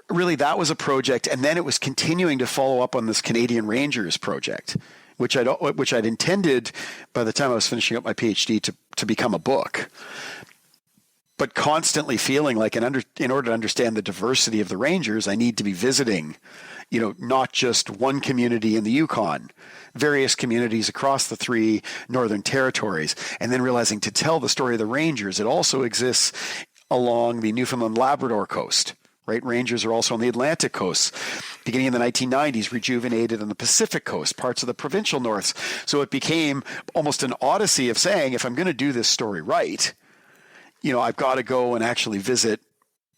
really, that was a project, and then it was continuing to follow up on this Canadian Rangers project, which I'd intended by the time I was finishing up my PhD to become a book, but constantly feeling like in order to understand the diversity of the Rangers, I need to be visiting, not just one community in the Yukon, various communities across the 3 northern territories, and then realizing to tell the story of the Rangers, it also exists along the Newfoundland Labrador coast. Right, Rangers are also on the Atlantic coast, beginning in the 1990s, rejuvenated on the Pacific coast, parts of the provincial norths. So it became almost an odyssey of saying, if I'm going to do this story right, I've got to go and actually visit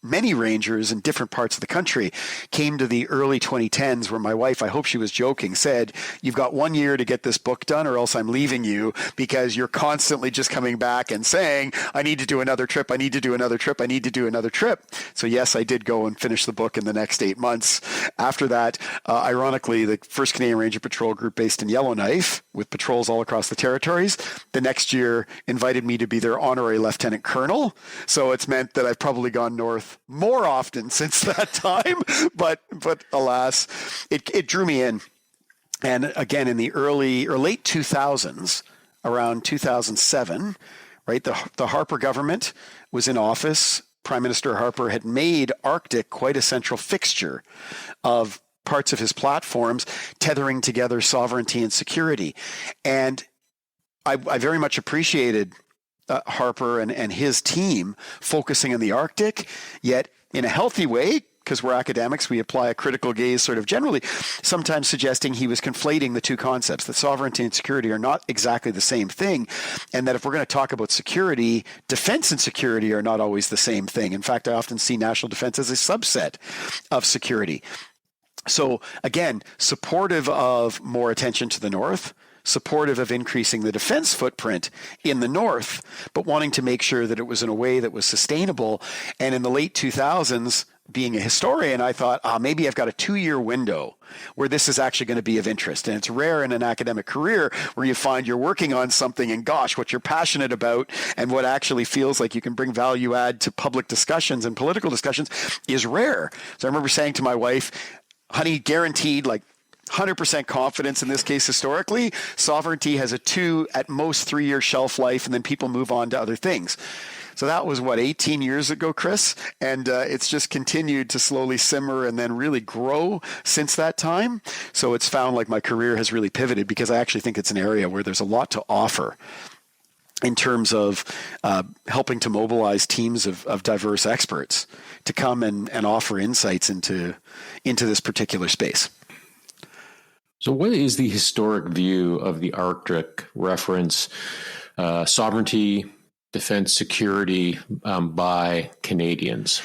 many Rangers in different parts of the country. Came to the early 2010s where my wife, I hope she was joking, said, you've got 1 year to get this book done or else I'm leaving you because you're constantly just coming back and saying, I need to do another trip. I need to do another trip. I need to do another trip. So yes, I did go and finish the book in the next 8 months. After that, ironically, the 1st Canadian Ranger Patrol Group based in Yellowknife, with patrols all across the territories. The next year invited me to be their honorary lieutenant colonel. So it's meant that I've probably gone north more often since that time. But alas, it drew me in. And again, in the early or late 2000s, around 2007, right, the Harper government was in office. Prime Minister Harper had made Arctic quite a central fixture of parts of his platforms, tethering together sovereignty and security. And I very much appreciated Harper and his team focusing on the Arctic, yet in a healthy way, because we're academics, we apply a critical gaze sort of generally, sometimes suggesting he was conflating the two concepts, that sovereignty and security are not exactly the same thing, and that if we're going to talk about security, defense and security are not always the same thing. In fact, I often see national defense as a subset of security. So again, supportive of more attention to the North, supportive of increasing the defense footprint in the North, but wanting to make sure that it was in a way that was sustainable. And in the late 2000s, being a historian, I thought, maybe I've got a 2-year window where this is actually going to be of interest. And it's rare in an academic career where you find you're working on something and gosh, what you're passionate about and what actually feels like you can bring value add to public discussions and political discussions is rare. So I remember saying to my wife, honey, guaranteed, like 100% confidence in this case historically, sovereignty has a 2, at most 3-year shelf life, and then people move on to other things. So that was, 18 years ago, Chris? And it's just continued to slowly simmer and then really grow since that time. So it's found like my career has really pivoted because I actually think it's an area where there's a lot to offer in terms of helping to mobilize teams of diverse experts to come and offer insights into this particular space. So what is the historic view of the Arctic reference sovereignty, defense, security by Canadians?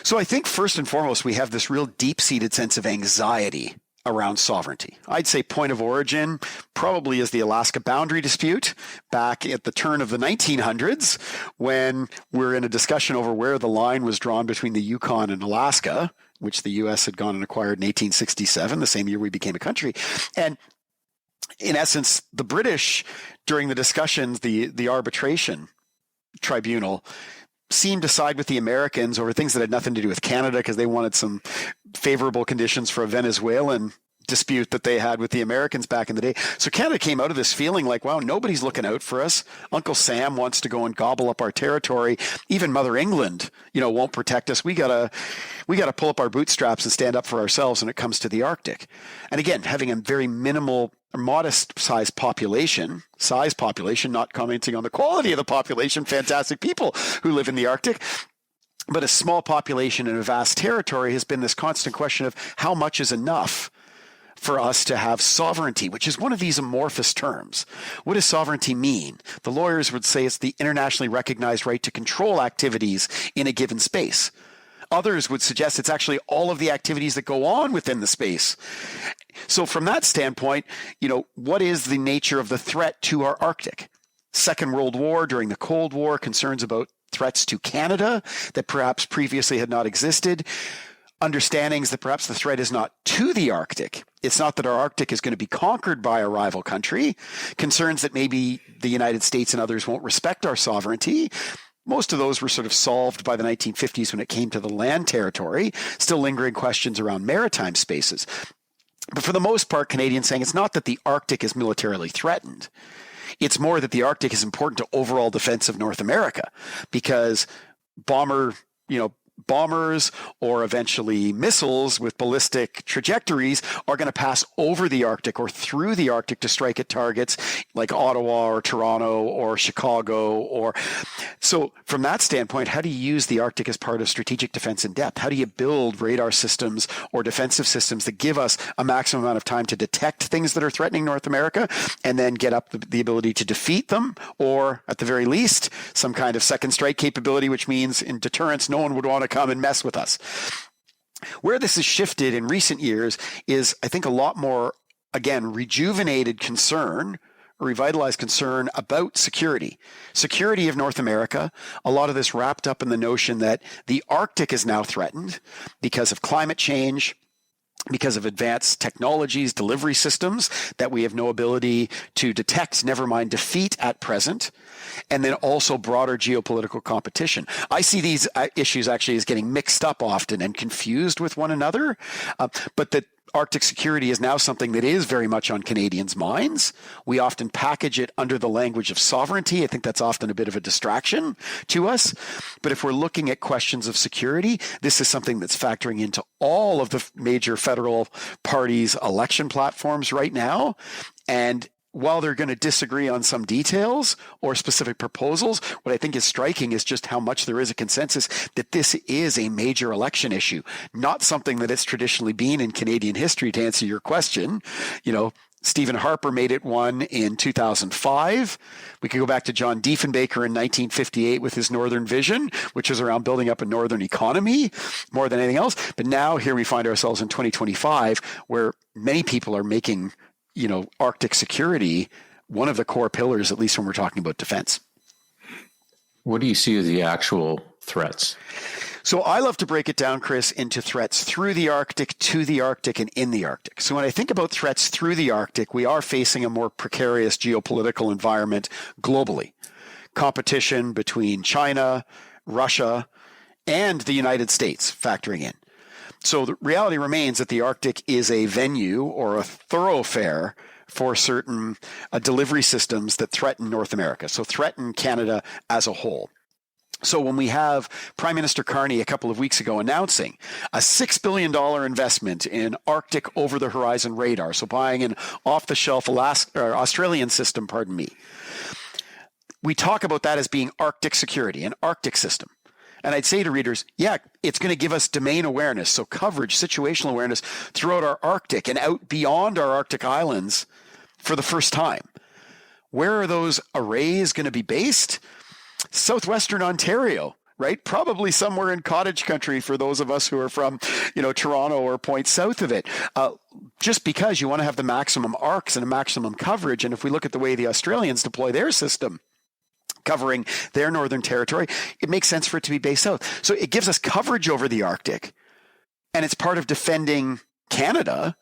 So I think first and foremost, we have this real deep-seated sense of anxiety around sovereignty. I'd say point of origin probably is the Alaska boundary dispute back at the turn of the 1900s when we're in a discussion over where the line was drawn between the Yukon and Alaska, which the U.S. had gone and acquired in 1867, the same year we became a country. And in essence, the British, during the discussions, the arbitration tribunal, seemed to side with the Americans over things that had nothing to do with Canada because they wanted some favorable conditions for a Venezuelan dispute that they had with the Americans back in the day. So Canada came out of this feeling like, wow, nobody's looking out for us. Uncle Sam wants to go and gobble up our territory. Even Mother England, won't protect us. We gotta pull up our bootstraps and stand up for ourselves when it comes to the Arctic. And again, having a very minimal, modest size population, not commenting on the quality of the population, fantastic people who live in the Arctic. But a small population in a vast territory has been this constant question of how much is enough for us to have sovereignty, which is one of these amorphous terms. What does sovereignty mean? The lawyers would say it's the internationally recognized right to control activities in a given space. Others would suggest it's actually all of the activities that go on within the space. So from that standpoint, what is the nature of the threat to our Arctic? Second World War, during the Cold War, concerns about threats to Canada that perhaps previously had not existed. Understandings that perhaps the threat is not to the Arctic. It's not that our Arctic is going to be conquered by a rival country. Concerns that maybe the United States and others won't respect our sovereignty. Most of those were sort of solved by the 1950s when it came to the land territory. Still lingering questions around maritime spaces. But for the most part, Canadians saying it's not that the Arctic is militarily threatened. It's more that the Arctic is important to overall defense of North America because bombers or eventually missiles with ballistic trajectories are going to pass over the Arctic or through the Arctic to strike at targets like Ottawa or Toronto or Chicago. So from that standpoint, how do you use the Arctic as part of strategic defense in depth? How do you build radar systems or defensive systems that give us a maximum amount of time to detect things that are threatening North America and then get up the ability to defeat them, or at the very least, some kind of second strike capability, which means in deterrence, no one would want to come and mess with us. Where this has shifted in recent years is, I think, a lot more, again, rejuvenated concern, or revitalized concern about security of North America. A lot of this wrapped up in the notion that the Arctic is now threatened because of climate change, because of advanced technologies, delivery systems that we have no ability to detect, never mind defeat at present, and then also broader geopolitical competition. I see these issues actually as getting mixed up often and confused with one another, but that Arctic security is now something that is very much on Canadians' minds. We often package it under the language of sovereignty. I think that's often a bit of a distraction to us. But if we're looking at questions of security, this is something that's factoring into all of the major federal parties' election platforms right now. And while they're going to disagree on some details or specific proposals, what I think is striking is just how much there is a consensus that this is a major election issue, not something that it's traditionally been in Canadian history. To answer your question, Stephen Harper made it one in 2005. We could go back to John Diefenbaker in 1958 with his Northern Vision, which was around building up a northern economy more than anything else. But now here we find ourselves in 2025, where many people are making Arctic security one of the core pillars, at least when we're talking about defense. What do you see as the actual threats? So I love to break it down, Chris, into threats through the Arctic, to the Arctic, and in the Arctic. So when I think about threats through the Arctic, we are facing a more precarious geopolitical environment globally. Competition between China, Russia, and the United States factoring in. So the reality remains that the Arctic is a venue or a thoroughfare for certain delivery systems that threaten North America, so threaten Canada as a whole. So when we have Prime Minister Carney a couple of weeks ago announcing a $6 billion investment in Arctic over-the-horizon radar, so buying an off-the-shelf Australian system, we talk about that as being Arctic security, an Arctic system. And I'd say to readers, yeah, it's going to give us domain awareness, so coverage, situational awareness throughout our Arctic and out beyond our Arctic islands for the first time. Where are those arrays going to be based? Southwestern Ontario, right? Probably somewhere in cottage country for those of us who are from, Toronto or points south of it. Just because you want to have the maximum arcs and a maximum coverage. And if we look at the way the Australians deploy their system, covering their northern territory, it makes sense for it to be based south. So it gives us coverage over the Arctic, and it's part of defending Canada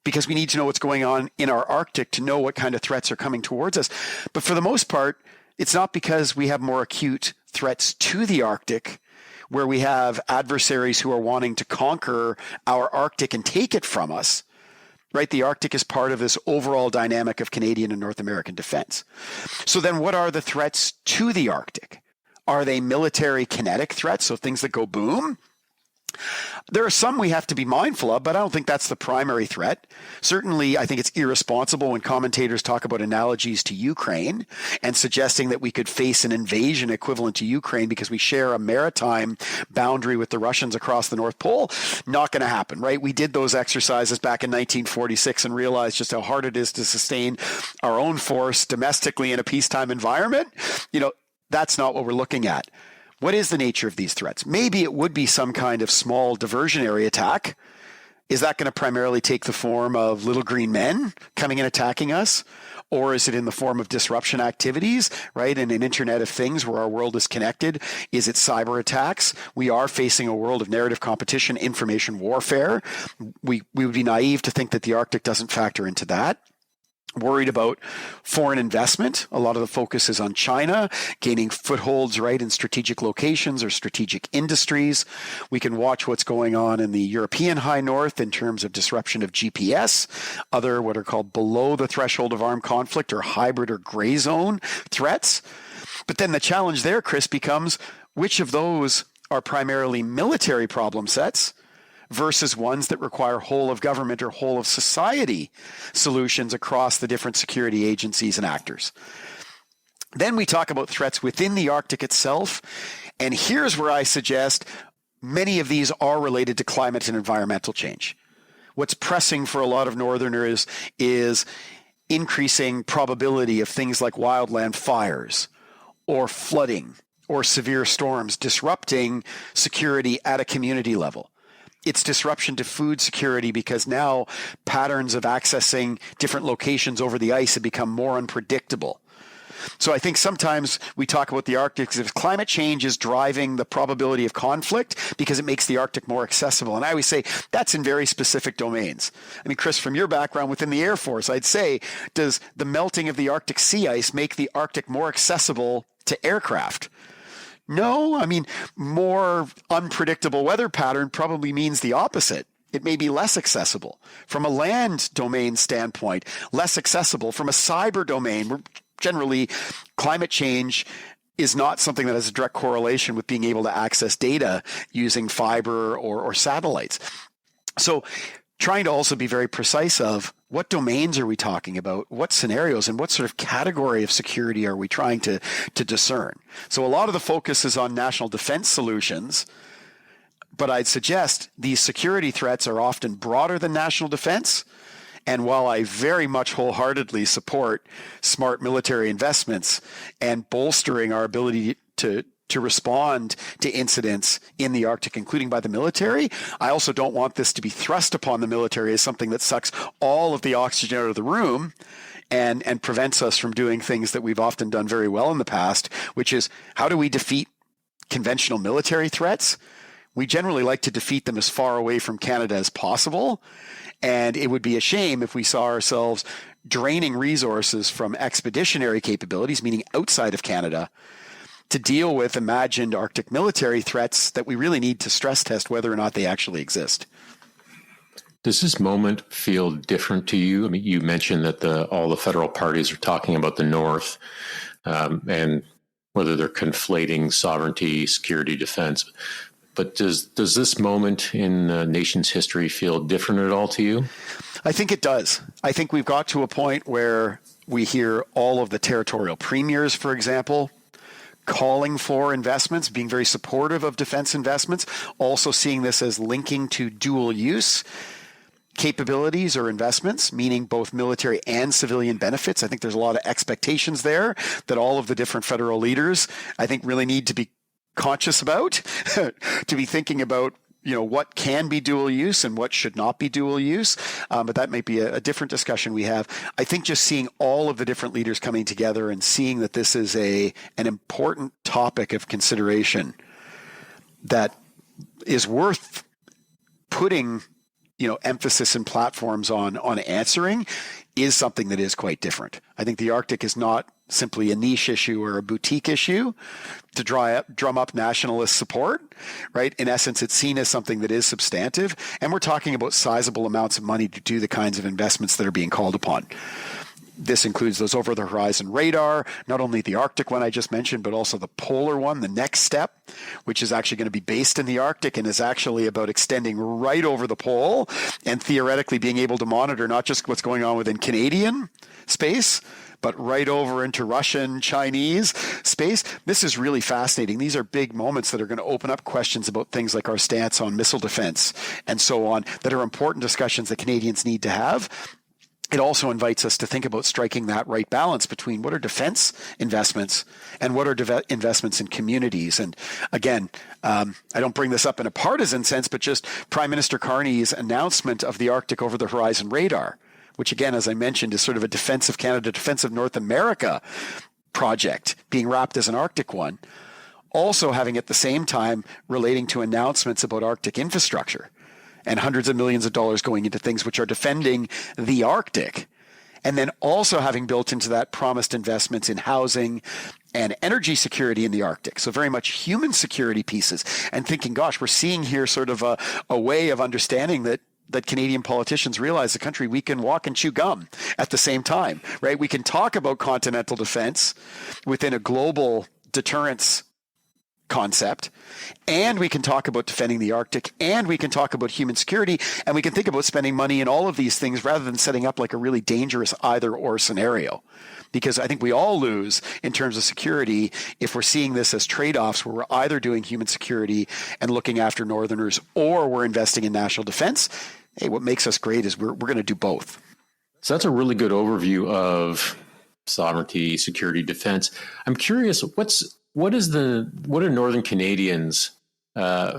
because we need to know what's going on in our Arctic to know what kind of threats are coming towards us. But for the most part, it's not because we have more acute threats to the Arctic where we have adversaries who are wanting to conquer our Arctic and take it from us. Right? The Arctic is part of this overall dynamic of Canadian and North American defense. So then what are the threats to the Arctic? Are they military kinetic threats, so things that go boom? There are some we have to be mindful of, but I don't think that's the primary threat. Certainly, I think it's irresponsible when commentators talk about analogies to Ukraine and suggesting that we could face an invasion equivalent to Ukraine because we share a maritime boundary with the Russians across the North Pole. Not going to happen, right? We did those exercises back in 1946 and realized just how hard it is to sustain our own force domestically in a peacetime environment. That's not what we're looking at. What is the nature of these threats? Maybe it would be some kind of small diversionary attack. Is that going to primarily take the form of little green men coming and attacking us? Or is it in the form of disruption activities, right? In an Internet of Things where our world is connected? Is it cyber attacks? We are facing a world of narrative competition, information warfare. We would be naive to think that the Arctic doesn't factor into that. Worried about foreign investment. A lot of the focus is on China gaining footholds right in strategic locations or strategic industries. We can watch what's going on in the European high north in terms of disruption of GPS, other what are called below the threshold of armed conflict or hybrid or gray zone threats. But then the challenge there, Chris, becomes which of those are primarily military problem sets versus ones that require whole of government or whole of society solutions across the different security agencies and actors. Then we talk about threats within the Arctic itself. And here's where I suggest many of these are related to climate and environmental change. What's pressing for a lot of Northerners is increasing probability of things like wildland fires or flooding or severe storms disrupting security at a community level. It's disruption to food security because now patterns of accessing different locations over the ice have become more unpredictable. So I think sometimes we talk about the Arctic as if climate change is driving the probability of conflict because it makes the Arctic more accessible. And I always say that's in very specific domains. I mean, Chris, from your background within the Air Force, I'd say, does the melting of the Arctic sea ice make the Arctic more accessible to aircraft? No, I mean, more unpredictable weather pattern probably means the opposite. It may be less accessible. From a land domain standpoint, less accessible. From a cyber domain, generally climate change is not something that has a direct correlation with being able to access data using fiber or satellites. So trying to also be very precise of what domains are we talking about, what scenarios, and what sort of category of security are we trying to discern. So a lot of the focus is on national defense solutions, but I'd suggest these security threats are often broader than national defense. And while I very much wholeheartedly support smart military investments and bolstering our ability to respond to incidents in the Arctic, including by the military, I also don't want this to be thrust upon the military as something that sucks all of the oxygen out of the room and prevents us from doing things that we've often done very well in the past, which is how do we defeat conventional military threats? We generally like to defeat them as far away from Canada as possible. And it would be a shame if we saw ourselves draining resources from expeditionary capabilities, meaning outside of Canada, to deal with imagined Arctic military threats that we really need to stress test whether or not they actually exist. Does this moment feel different to you? I mean, you mentioned that all the federal parties are talking about the North and whether they're conflating sovereignty, security, defense. But does this moment in nation's history feel different at all to you? I think it does. I think we've got to a point where we hear all of the territorial premiers, for example, calling for investments, being very supportive of defense investments, also seeing this as linking to dual use capabilities or investments, meaning both military and civilian benefits. I think there's a lot of expectations there that all of the different federal leaders, I think, really need to be conscious about, to be thinking about, what can be dual use and what should not be dual use. But that might be a different discussion we have. I think just seeing all of the different leaders coming together and seeing that this is an important topic of consideration that is worth putting, emphasis and platforms on answering is something that is quite different. I think the Arctic is not simply a niche issue or a boutique issue to drum up nationalist support, right? In essence, it's seen as something that is substantive, and we're talking about sizable amounts of money to do the kinds of investments that are being called upon. This includes those over-the-horizon radar, not only the Arctic one I just mentioned, but also the polar one, the next step, which is actually going to be based in the Arctic and is actually about extending right over the pole and theoretically being able to monitor not just what's going on within Canadian space, but right over into Russian, Chinese space. This is really fascinating. These are big moments that are going to open up questions about things like our stance on missile defense and so on, that are important discussions that Canadians need to have. It also invites us to think about striking that right balance between what are defense investments and what are investments in communities. And again, I don't bring this up in a partisan sense, but just Prime Minister Carney's announcement of the Arctic over-the-horizon radar, which again, as I mentioned, is sort of a Defense of Canada, Defense of North America project being wrapped as an Arctic one, also having at the same time relating to announcements about Arctic infrastructure and hundreds of millions of dollars going into things which are defending the Arctic, and then also having built into that promised investments in housing and energy security in the Arctic. So very much human security pieces, and thinking, gosh, we're seeing here sort of a way of understanding that Canadian politicians realize the country, we can walk and chew gum at the same time, right? We can talk about continental defense within a global deterrence concept, and we can talk about defending the Arctic, and we can talk about human security, and we can think about spending money in all of these things rather than setting up like a really dangerous either or scenario. Because I think we all lose in terms of security if we're seeing this as trade-offs where we're either doing human security and looking after Northerners, or we're investing in national defense. Hey, what makes us great is we're going to do both. So that's a really good overview of sovereignty, security, defense. I'm curious, what do Northern Canadians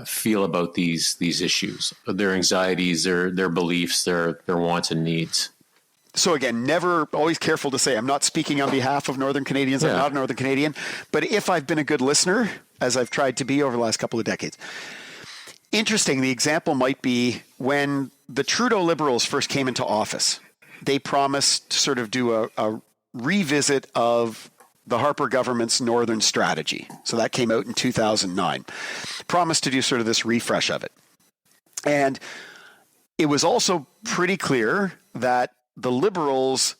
feel about these issues, their anxieties, their beliefs, their wants and needs? So again, always careful to say I'm not speaking on behalf of Northern Canadians. I'm not a Northern Canadian. But if I've been a good listener, as I've tried to be over the last couple of decades, interesting, the example might be when the Trudeau Liberals first came into office, they promised to sort of do a revisit of the Harper government's Northern strategy. So that came out in 2009. Promised to do sort of this refresh of it. And it was also pretty clear that the Liberals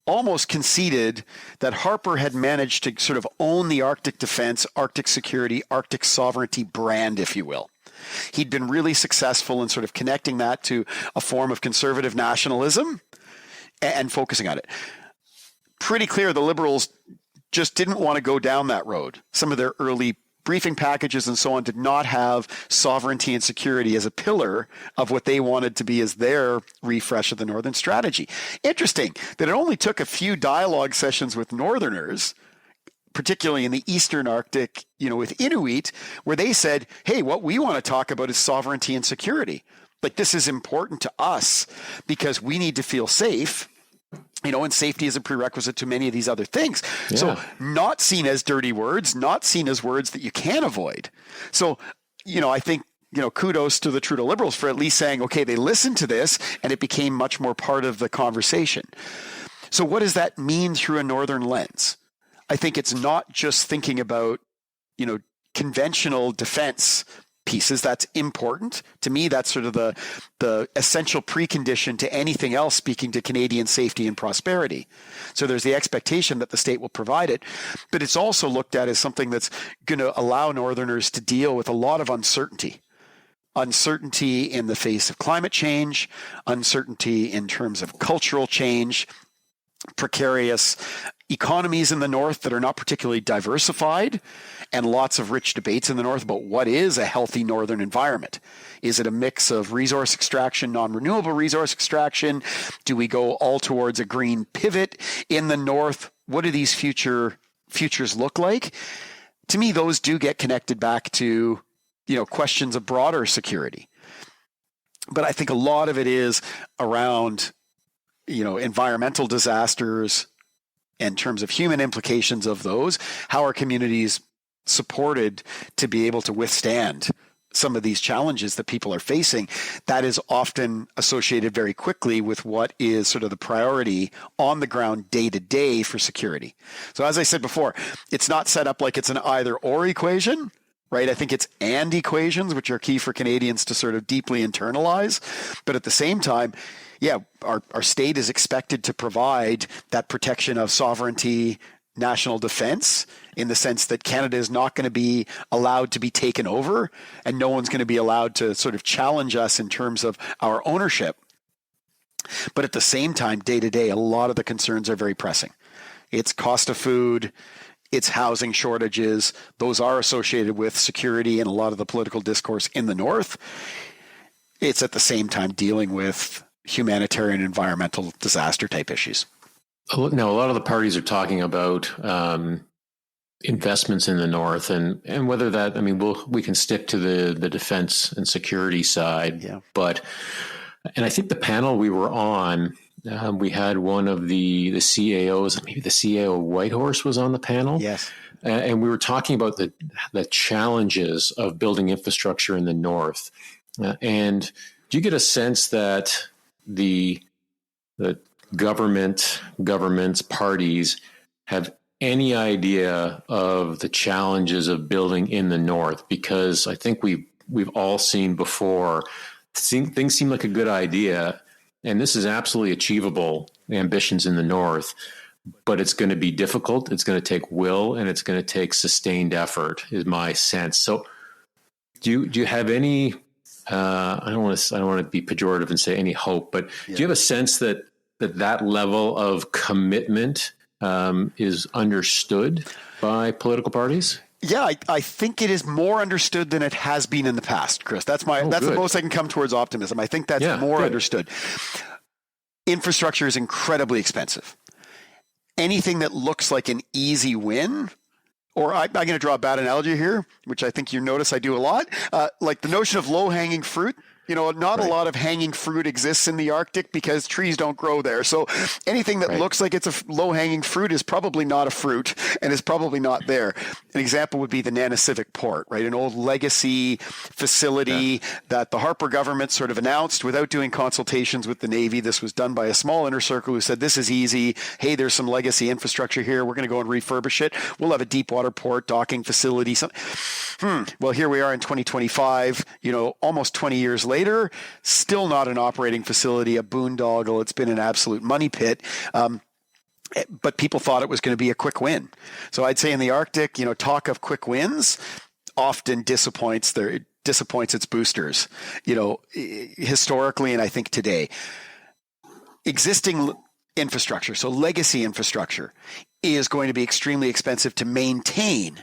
almost conceded that Harper had managed to sort of own the Arctic defense, Arctic security, Arctic sovereignty brand, if you will. He'd been really successful in sort of connecting that to a form of conservative nationalism and focusing on it. Pretty clear the Liberals just didn't want to go down that road. Some of their early briefing packages and so on did not have sovereignty and security as a pillar of what they wanted to be as their refresh of the Northern strategy. Interesting that it only took a few dialogue sessions with Northerners, particularly in the Eastern Arctic, with Inuit, where they said, hey, what we want to talk about is sovereignty and security. Like, this is important to us because we need to feel safe. And safety is a prerequisite to many of these other things. Yeah. So not seen as dirty words, not seen as words that you can avoid. So, I think, kudos to the Trudeau Liberals for at least saying, okay, they listened to this and it became much more part of the conversation. So what does that mean through a Northern lens? I think it's not just thinking about, conventional defense pieces. That's important. To me, that's sort of the essential precondition to anything else speaking to Canadian safety and prosperity. So there's the expectation that the state will provide it, but it's also looked at as something that's going to allow Northerners to deal with a lot of uncertainty. Uncertainty in the face of climate change, uncertainty in terms of cultural change, precarious economies in the North that are not particularly diversified, and lots of rich debates in the North about what is a healthy Northern environment. Is it a mix of resource extraction, non-renewable resource extraction? Do we go all towards a green pivot in the North? What do these futures look like? To me, those do get connected back to, questions of broader security. But I think a lot of it is around, environmental disasters in terms of human implications of those. How are communities supported to be able to withstand some of these challenges that people are facing? That is often associated very quickly with what is sort of the priority on the ground day to day for security. So as I said before, it's not set up like it's an either or equation, right? I think it's and equations, which are key for Canadians to sort of deeply internalize. But at the same time, our state is expected to provide that protection of sovereignty, national defense, in the sense that Canada is not going to be allowed to be taken over, and no one's going to be allowed to sort of challenge us in terms of our ownership. But at the same time, day to day, a lot of the concerns are very pressing. It's cost of food, it's housing shortages. Those are associated with security and a lot of the political discourse in the North. It's at the same time dealing with humanitarian and environmental disaster type issues. Now, a lot of the parties are talking about investments in the North, and whether that, we can stick to the defense and security side. Yeah. And I think the panel we were on, we had one of the CAOs, maybe the CAO Whitehorse was on the panel. Yes. And we were talking about the challenges of building infrastructure in the North. And do you get a sense that the governments, parties have any idea of the challenges of building in the North? Because I think we've all seen before, things seem like a good idea, and this is absolutely achievable, ambitions in the North, but it's going to be difficult, it's going to take will, and it's going to take sustained effort, is my sense. So do you have any, I don't want to be pejorative and say any hope, but do you have a sense that level of commitment is understood by political parties? Yeah, I think it is more understood than it has been in the past, Chris. That's the most I can come towards optimism. I think that's more understood. Infrastructure is incredibly expensive. Anything that looks like an easy win, or I'm going to draw a bad analogy here, which I think you notice I do a lot, like the notion of low-hanging fruit. Not a lot of hanging fruit exists in the Arctic because trees don't grow there. So anything that looks like it's a low-hanging fruit is probably not a fruit and is probably not there. An example would be the Nanisivik port, right? An old legacy facility that the Harper government sort of announced without doing consultations with the Navy. This was done by a small inner circle who said, this is easy. Hey, there's some legacy infrastructure here. We're going to go and refurbish it. We'll have a deep water port, docking facility. Well, here we are in 2025, almost 20 years later, still not an operating facility, a boondoggle. It's been an absolute money pit. But people thought it was going to be a quick win. So I'd say in the Arctic, talk of quick wins often disappoints its boosters, historically, and I think today. Existing infrastructure, so legacy infrastructure, is going to be extremely expensive to maintain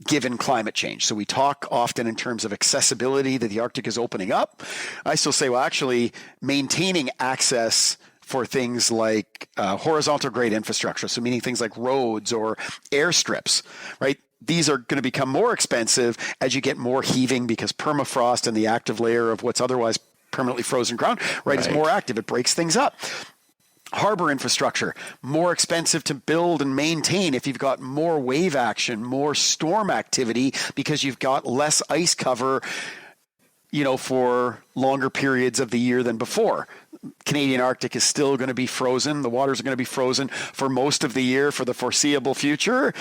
given climate change. So we talk often in terms of accessibility, that the Arctic is opening up. I still say, well, actually maintaining access for things like horizontal grade infrastructure, so meaning things like roads or airstrips, right? These are going to become more expensive as you get more heaving, because permafrost and the active layer of what's otherwise permanently frozen ground, right, is more active. It breaks things up. Harbor infrastructure, more expensive to build and maintain if you've got more wave action, more storm activity, because you've got less ice cover, for longer periods of the year than before. Canadian Arctic is still going to be frozen. The waters are going to be frozen for most of the year for the foreseeable future.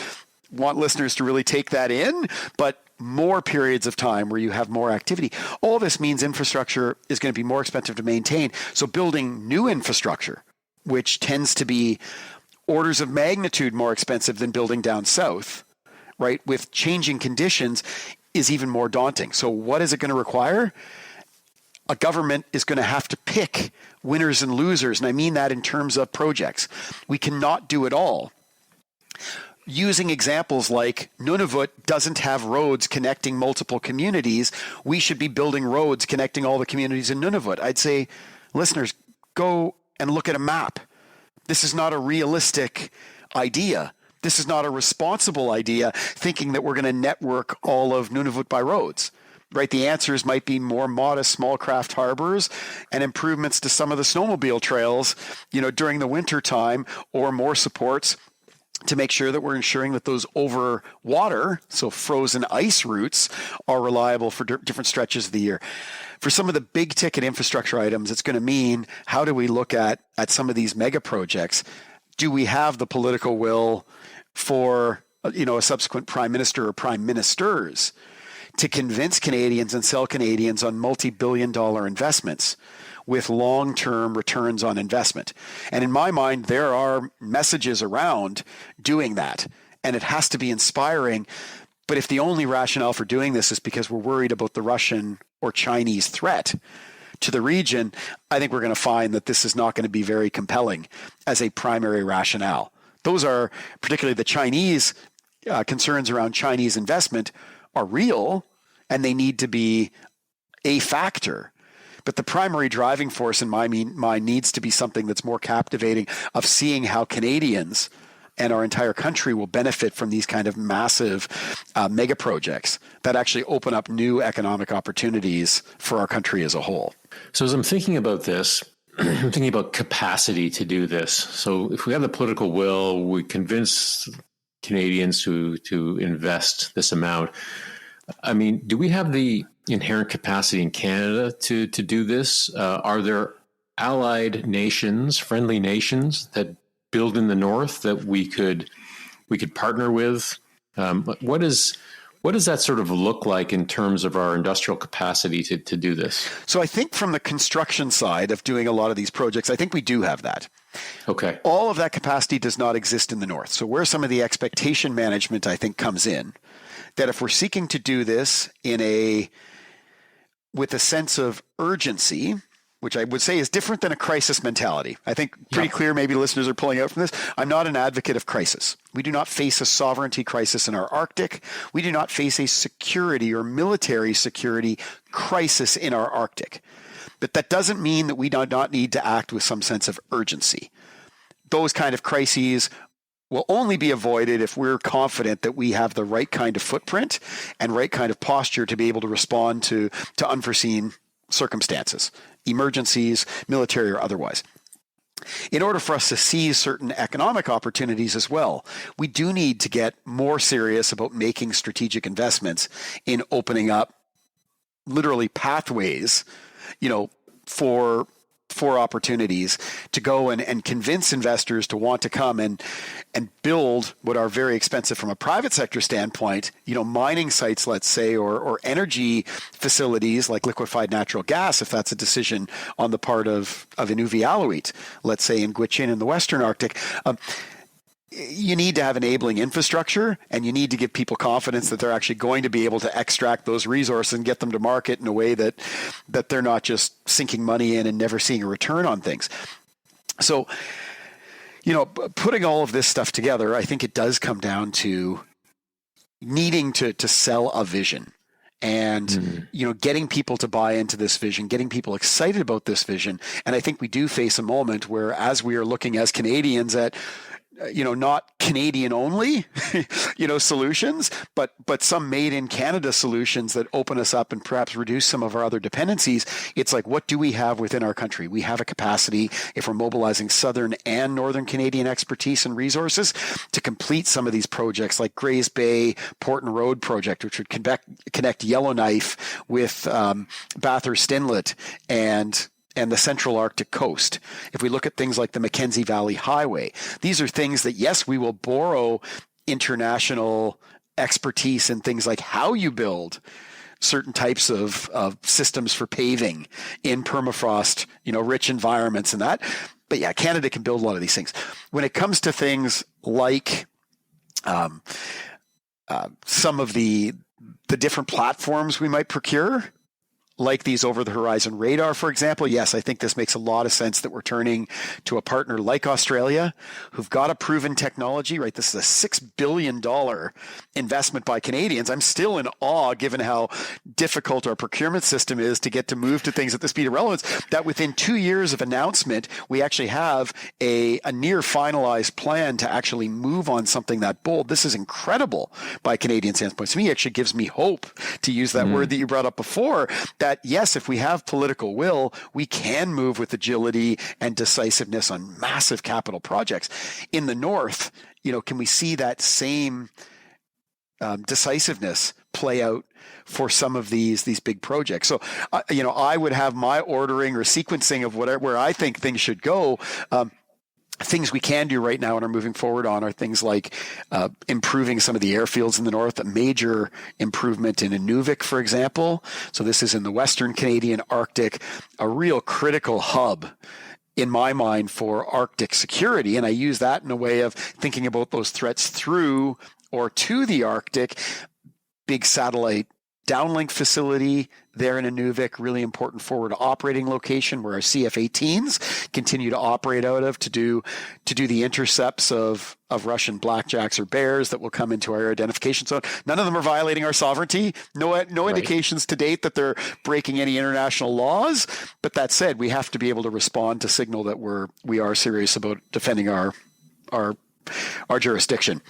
Want listeners to really take that in, but more periods of time where you have more activity. All this means infrastructure is going to be more expensive to maintain. So building new infrastructure, which tends to be orders of magnitude more expensive than building down south, right, with changing conditions, is even more daunting. So what is it going to require? A government is going to have to pick winners and losers, and I mean that in terms of projects. We cannot do it all. Using examples like Nunavut doesn't have roads connecting multiple communities, we should be building roads connecting all the communities in Nunavut. I'd say, listeners, go and look at a map. This is not a realistic idea. This is not a responsible idea, thinking that we're going to network all of Nunavut by roads, right? The answers might be more modest small craft harbors and improvements to some of the snowmobile trails, during the winter time, or more supports to make sure that we're ensuring that those over water, so frozen ice routes, are reliable for different stretches of the year. For some of the big ticket infrastructure items, it's going to mean, how do we look at some of these mega projects? Do we have the political will for, a subsequent prime minister or prime ministers to convince Canadians and sell Canadians on multi-billion-dollar investments with long-term returns on investment? And in my mind, there are messages around doing that, and it has to be inspiring. But if the only rationale for doing this is because we're worried about the Russian or Chinese threat to the region, I think we're going to find that this is not going to be very compelling as a primary rationale. Those are, particularly the Chinese concerns around Chinese investment, are real, and they need to be a factor. But the primary driving force in my mind needs to be something that's more captivating, of seeing how Canadians and our entire country will benefit from these kind of massive mega projects that actually open up new economic opportunities for our country as a whole. So as I'm thinking about this, I'm thinking about capacity to do this. So if we have the political will, we convince Canadians to invest this amount. I mean, do we have the inherent capacity in Canada to do this? Are there allied nations, friendly nations that build in the north that we could partner with? What does that sort of look like in terms of our industrial capacity to do this? So I think from the construction side of doing a lot of these projects, I think we do have that. Okay. All of that capacity does not exist in the north. So where some of the expectation management, I think, comes in, that if we're seeking to do this with a sense of urgency, which I would say is different than a crisis mentality. I think pretty clear, maybe listeners are pulling out from this. I'm not an advocate of crisis. We do not face a sovereignty crisis in our Arctic. We do not face a security or military security crisis in our Arctic. But that doesn't mean that we do not need to act with some sense of urgency. Those kind of crises will only be avoided if we're confident that we have the right kind of footprint and right kind of posture to be able to respond to unforeseen circumstances, emergencies, military or otherwise. In order for us to seize certain economic opportunities as well, we do need to get more serious about making strategic investments in opening up literally pathways, for opportunities to go and convince investors to want to come and build what are very expensive from a private sector standpoint, mining sites, let's say, or energy facilities like liquefied natural gas, if that's a decision on the part of Inuvialuit, let's say in Gwich'in in the Western Arctic. You need to have enabling infrastructure, and you need to give people confidence that they're actually going to be able to extract those resources and get them to market in a way that they're not just sinking money in and never seeing a return on things. So, putting all of this stuff together, I think it does come down to needing to sell a vision. And, getting people to buy into this vision, getting people excited about this vision. And I think we do face a moment where, as we are looking as Canadians at not Canadian only, solutions, but some made in Canada solutions that open us up and perhaps reduce some of our other dependencies. It's like, what do we have within our country? We have a capacity, if we're mobilizing Southern and Northern Canadian expertise and resources, to complete some of these projects like Grays Bay Porton Road project, which would connect Yellowknife with Bathurst Inlet and the Central Arctic coast. If we look at things like the Mackenzie Valley Highway, these are things that, yes, we will borrow international expertise in things like how you build certain types of systems for paving in permafrost, rich environments and that. But yeah, Canada can build a lot of these things. When it comes to things like some of the different platforms we might procure, like these over-the-horizon radar, for example, yes, I think this makes a lot of sense that we're turning to a partner like Australia, who've got a proven technology, right? This is a $6 billion investment by Canadians. I'm still in awe, given how difficult our procurement system is to get to move to things at the speed of relevance, that within 2 years of announcement, we actually have a near finalized plan to actually move on something that bold. This is incredible by Canadian standpoint. To me, it actually gives me hope, to use that word that you brought up before, that yes, if we have political will, we can move with agility and decisiveness on massive capital projects. In the North, can we see that same decisiveness play out for some of these big projects? So, I would have my ordering or sequencing of where I think things should go. Things we can do right now and are moving forward on are things like improving some of the airfields in the north, a major improvement in Inuvik, for example. So this is in the Western Canadian Arctic, a real critical hub in my mind for Arctic security. And I use that in a way of thinking about those threats through or to the Arctic. Big satellite downlink facility there in Inuvik, really important forward operating location where our CF-18s continue to operate out of to do the intercepts of Russian blackjacks or bears that will come into our identification zone. None of them are violating our sovereignty. No indications to date that they're breaking any international laws. But that said, we have to be able to respond to signal that we are serious about defending our jurisdiction.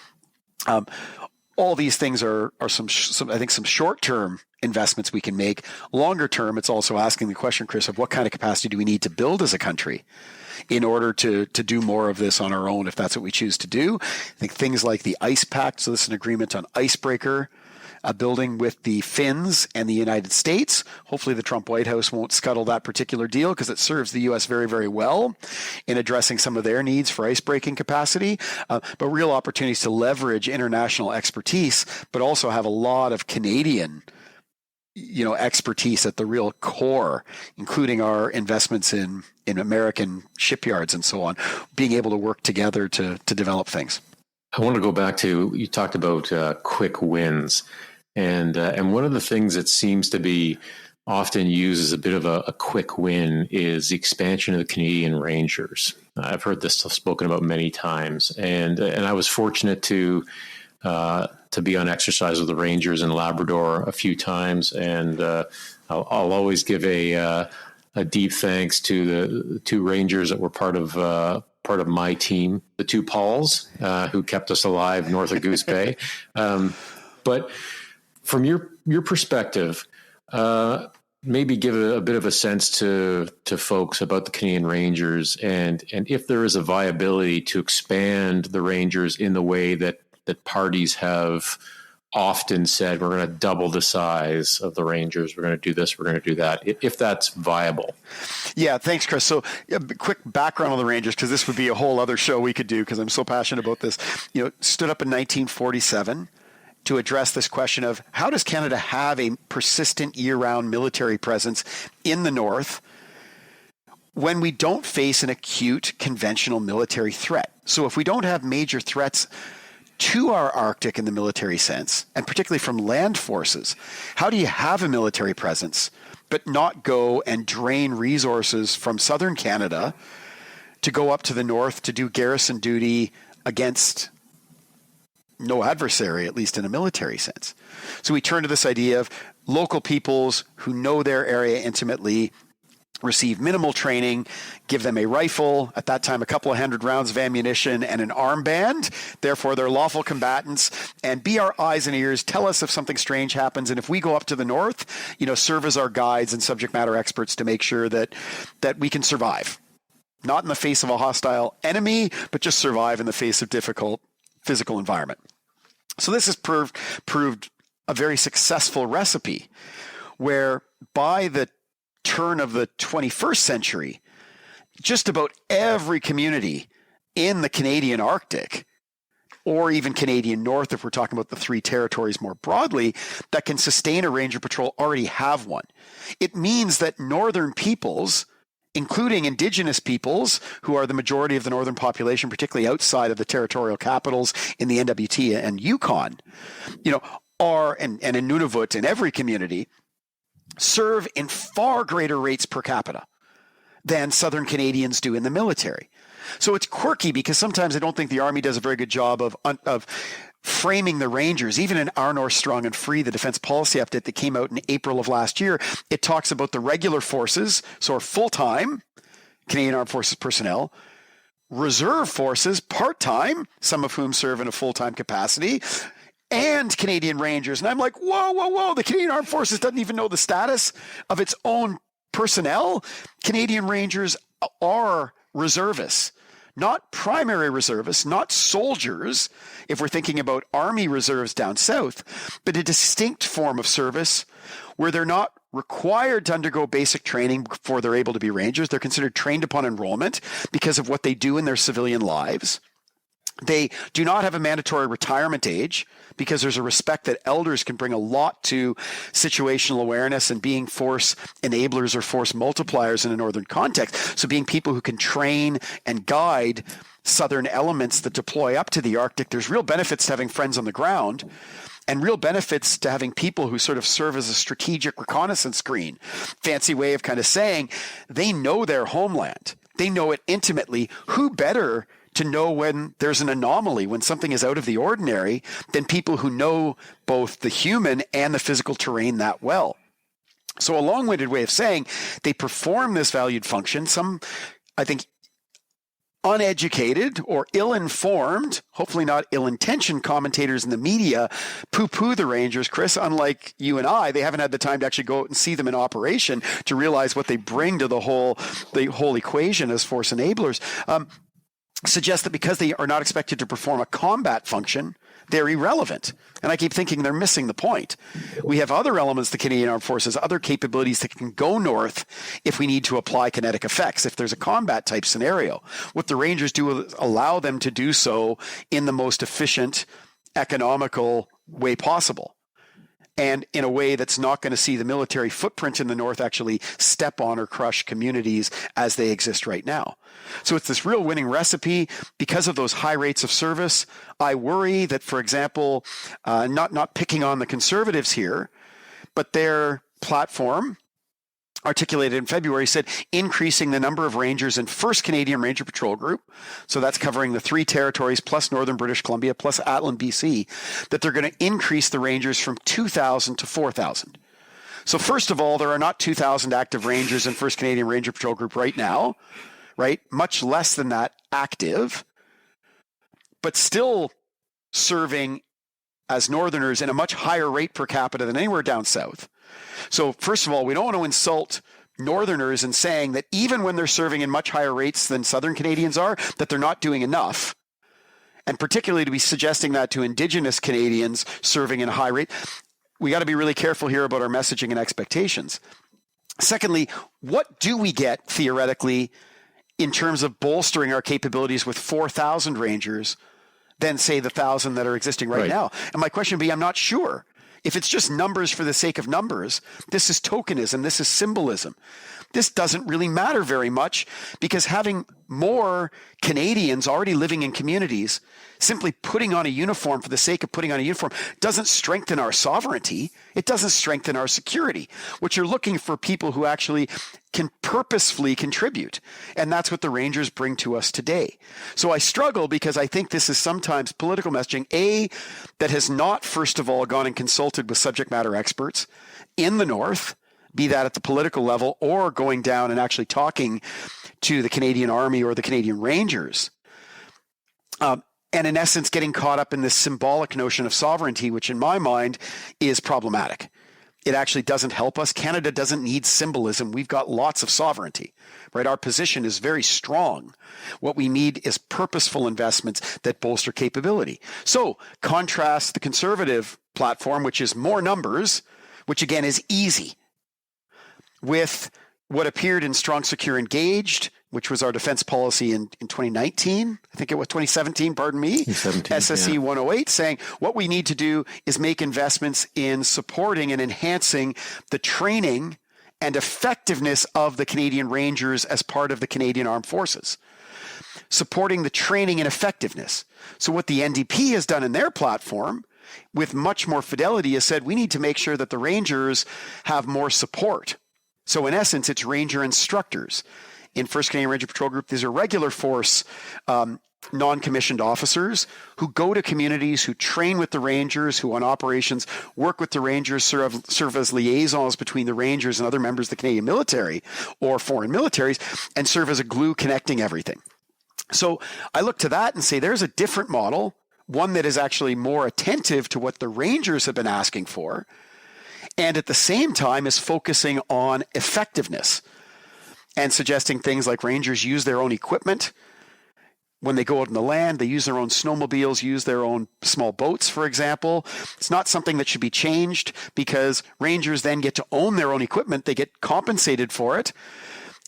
All these things are some I think some short-term investments we can make. Longer term, it's also asking the question, Chris, of what kind of capacity do we need to build as a country in order to do more of this on our own, if that's what we choose to do. I think things like the Ice Pact, so this is an agreement on icebreaker building with the Finns and the United States. Hopefully the Trump White House won't scuttle that particular deal because it serves the U.S. very, very well in addressing some of their needs for icebreaking capacity, but real opportunities to leverage international expertise, but also have a lot of Canadian expertise at the real core, including our investments in American shipyards and so on, being able to work together to develop things. I want to go back to, you talked about quick wins. And one of the things that seems to be often used as a bit of a quick win is the expansion of the Canadian Rangers. I've heard this spoken about many times, and I was fortunate to be on exercise with the Rangers in Labrador a few times, and I'll always give a deep thanks to the two Rangers that were part of my team, the two Pauls, who kept us alive north of Goose Bay. But from your perspective, maybe give a bit of a sense to folks about the Canadian Rangers and if there is a viability to expand the Rangers in the way that parties have often said, we're going to double the size of the Rangers, we're going to do this, we're going to do that, if that's viable. Yeah, thanks, Chris. So quick background on the Rangers, because this would be a whole other show we could do because I'm so passionate about this. Stood up in 1947 to address this question of how does Canada have a persistent year-round military presence in the North when we don't face an acute conventional military threat? So if we don't have major threats to our Arctic in the military sense, and particularly from land forces, how do you have a military presence but not go and drain resources from southern Canada to go up to the north to do garrison duty against no adversary, at least in a military sense? So we turn to this idea of local peoples who know their area intimately, receive minimal training, give them a rifle, at that time a couple of hundred rounds of ammunition, and an armband. Therefore, they're lawful combatants, and be our eyes and ears, tell us if something strange happens, and if we go up to the north, serve as our guides and subject matter experts to make sure that we can survive. Not in the face of a hostile enemy, but just survive in the face of difficult physical environment. So this has proved a very successful recipe, where by the turn of the 21st century, just about every community in the Canadian Arctic, or even Canadian North, if we're talking about the three territories more broadly, that can sustain a Ranger Patrol already have one. It means that northern peoples, including indigenous peoples, who are the majority of the northern population, particularly outside of the territorial capitals in the NWT and Yukon, are, and in Nunavut, in every community, serve in far greater rates per capita than Southern Canadians do in the military. So it's quirky because sometimes I don't think the Army does a very good job of framing the Rangers. Even in Our North Strong and Free, the defense policy update that came out in April of last year, it talks about the regular forces, so our full-time Canadian Armed Forces personnel, reserve forces, part-time, some of whom serve in a full-time capacity, and Canadian Rangers. And I'm like, whoa, the Canadian Armed Forces doesn't even know the status of its own personnel. Canadian Rangers are reservists, not primary reservists, not soldiers, if we're thinking about Army reserves down south, but a distinct form of service where they're not required to undergo basic training before they're able to be Rangers. They're considered trained upon enrollment because of what they do in their civilian lives. They do not have a mandatory retirement age because there's a respect that elders can bring a lot to situational awareness and being force enablers or force multipliers in a northern context. So being people who can train and guide southern elements that deploy up to the Arctic, there's real benefits to having friends on the ground and real benefits to having people who sort of serve as a strategic reconnaissance screen. Fancy way of kind of saying they know their homeland. They know it intimately. Who better to know when there's an anomaly, when something is out of the ordinary, than people who know both the human and the physical terrain that well. So a long-winded way of saying they perform this valued function. Some, I think, uneducated or ill-informed, hopefully not ill-intentioned commentators in the media poo-poo the Rangers, Chris. Unlike you and I, they haven't had the time to actually go out and see them in operation to realize what they bring to the whole equation as force enablers. Suggest that because they are not expected to perform a combat function, they're irrelevant. And I keep thinking they're missing the point. We have other elements, the Canadian Armed Forces, other capabilities that can go north if we need to apply kinetic effects, if there's a combat type scenario. What the Rangers do is allow them to do so in the most efficient, economical way possible. And in a way that's not going to see the military footprint in the north actually step on or crush communities as they exist right now. So it's this real winning recipe because of those high rates of service. I worry that, for example, not picking on the Conservatives here, but their platform articulated in February said increasing the number of Rangers in 1st Canadian Ranger Patrol Group, so that's covering the 3 territories plus Northern British Columbia plus Atlan, BC, that they're going to increase the Rangers from 2,000 to 4,000. So first of all, there are not 2,000 active Rangers in 1st Canadian Ranger Patrol Group right now, right? Much less than that active, but still serving as Northerners in a much higher rate per capita than anywhere down south. So first of all, we don't want to insult Northerners in saying that even when they're serving in much higher rates than Southern Canadians are, that they're not doing enough. And particularly to be suggesting that to Indigenous Canadians serving in a high rate. We got to be really careful here about our messaging and expectations. Secondly, what do we get theoretically in terms of bolstering our capabilities with 4,000 Rangers than, say, the 1,000 that are existing right now? And my question would be, I'm not sure. If it's just numbers for the sake of numbers, this is tokenism, this is symbolism. This doesn't really matter very much, because having more Canadians already living in communities, simply putting on a uniform for the sake of putting on a uniform, doesn't strengthen our sovereignty. It doesn't strengthen our security. What you're looking for, people who actually can purposefully contribute. And that's what the Rangers bring to us today. So I struggle because I think this is sometimes political messaging, that has not, first of all, gone and consulted with subject matter experts in the North, be that at the political level or going down and actually talking to the Canadian Army or the Canadian Rangers. And in essence, getting caught up in this symbolic notion of sovereignty, which in my mind is problematic. It actually doesn't help us. Canada doesn't need symbolism. We've got lots of sovereignty, right? Our position is very strong. What we need is purposeful investments that bolster capability. So contrast the Conservative platform, which is more numbers, which again is easy, with what appeared in Strong, Secure, Engaged, which was our defense policy in 2019. I think it was 2017, pardon me. SSE 108, saying what we need to do is make investments in supporting and enhancing the training and effectiveness of the Canadian Rangers as part of the Canadian Armed Forces. Supporting the training and effectiveness. So what the NDP has done in their platform, with much more fidelity, has said we need to make sure that the Rangers have more support. So in essence, it's Ranger instructors. In 1st Canadian Ranger Patrol Group, these are regular force non-commissioned officers who go to communities, who train with the Rangers, who on operations work with the Rangers, serve as liaisons between the Rangers and other members of the Canadian military or foreign militaries, and serve as a glue connecting everything. So I look to that and say there's a different model, one that is actually more attentive to what the Rangers have been asking for, and at the same time is focusing on effectiveness and suggesting things like Rangers use their own equipment. When they go out on the land, they use their own snowmobiles, use their own small boats, for example. It's not something that should be changed, because Rangers then get to own their own equipment. They get compensated for it,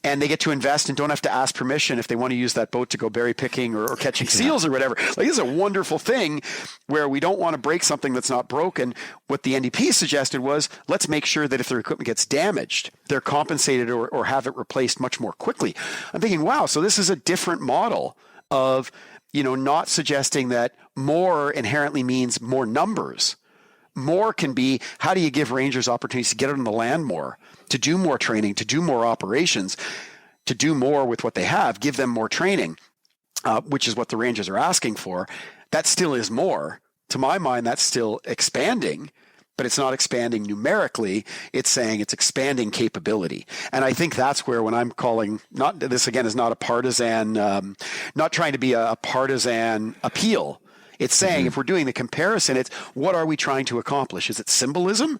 and they get to invest and don't have to ask permission if they want to use that boat to go berry picking or catching seals or whatever. Like, this is a wonderful thing where we don't want to break something that's not broken. What the NDP suggested was, let's make sure that if their equipment gets damaged, they're compensated or have it replaced much more quickly. I'm thinking, wow, so this is a different model of, not suggesting that more inherently means more numbers. More can be, how do you give Rangers opportunities to get out on the land more, to do more training, to do more operations, to do more with what they have, give them more training, which is what the Rangers are asking for. That still is more. To my mind, that's still expanding, but it's not expanding numerically. It's saying it's expanding capability. And I think that's where, when I'm calling, this again is not a partisan, not trying to be a partisan appeal. It's saying, if we're doing the comparison, it's what are we trying to accomplish? Is it symbolism?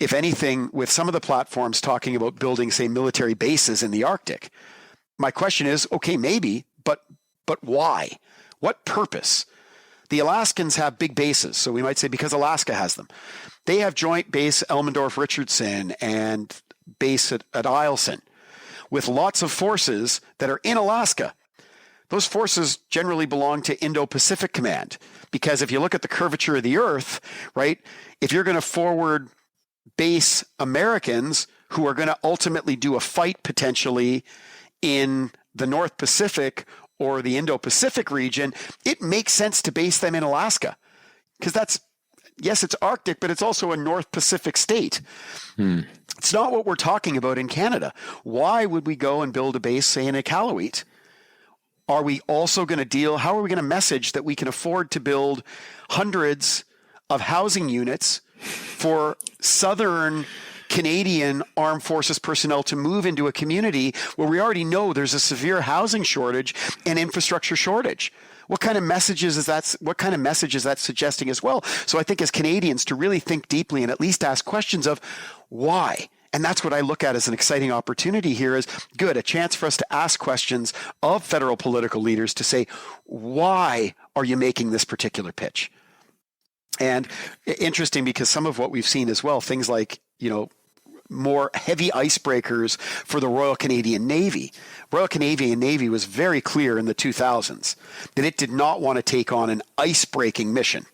If anything, with some of the platforms talking about building, say, military bases in the Arctic, my question is, okay, maybe, but why? What purpose? The Alaskans have big bases, so we might say because Alaska has them. They have Joint Base Elmendorf-Richardson and base at Eielson, with lots of forces that are in Alaska. Those forces generally belong to Indo-Pacific Command, because if you look at the curvature of the Earth, right, if you're going to forward base Americans who are going to ultimately do a fight potentially in the North Pacific or the Indo-Pacific region, it makes sense to base them in Alaska, because that's, yes, it's Arctic, but it's also a North Pacific state. It's not what we're talking about in Canada. Why would we go and build a base, say, in Iqaluit? Are we also going to how are we going to message that we can afford to build hundreds of housing units for Southern Canadian Armed Forces personnel to move into a community where we already know there's a severe housing shortage and infrastructure shortage? What kind of messages is that? What kind of message is that suggesting as well? So I think as Canadians to really think deeply and at least ask questions of why. And that's what I look at as an exciting opportunity here is good, a chance for us to ask questions of federal political leaders to say, why are you making this particular pitch? And interesting because some of what we've seen as well, things like, more heavy icebreakers for the Royal Canadian Navy. Royal Canadian Navy was very clear in the 2000s that it did not want to take on an ice-breaking mission,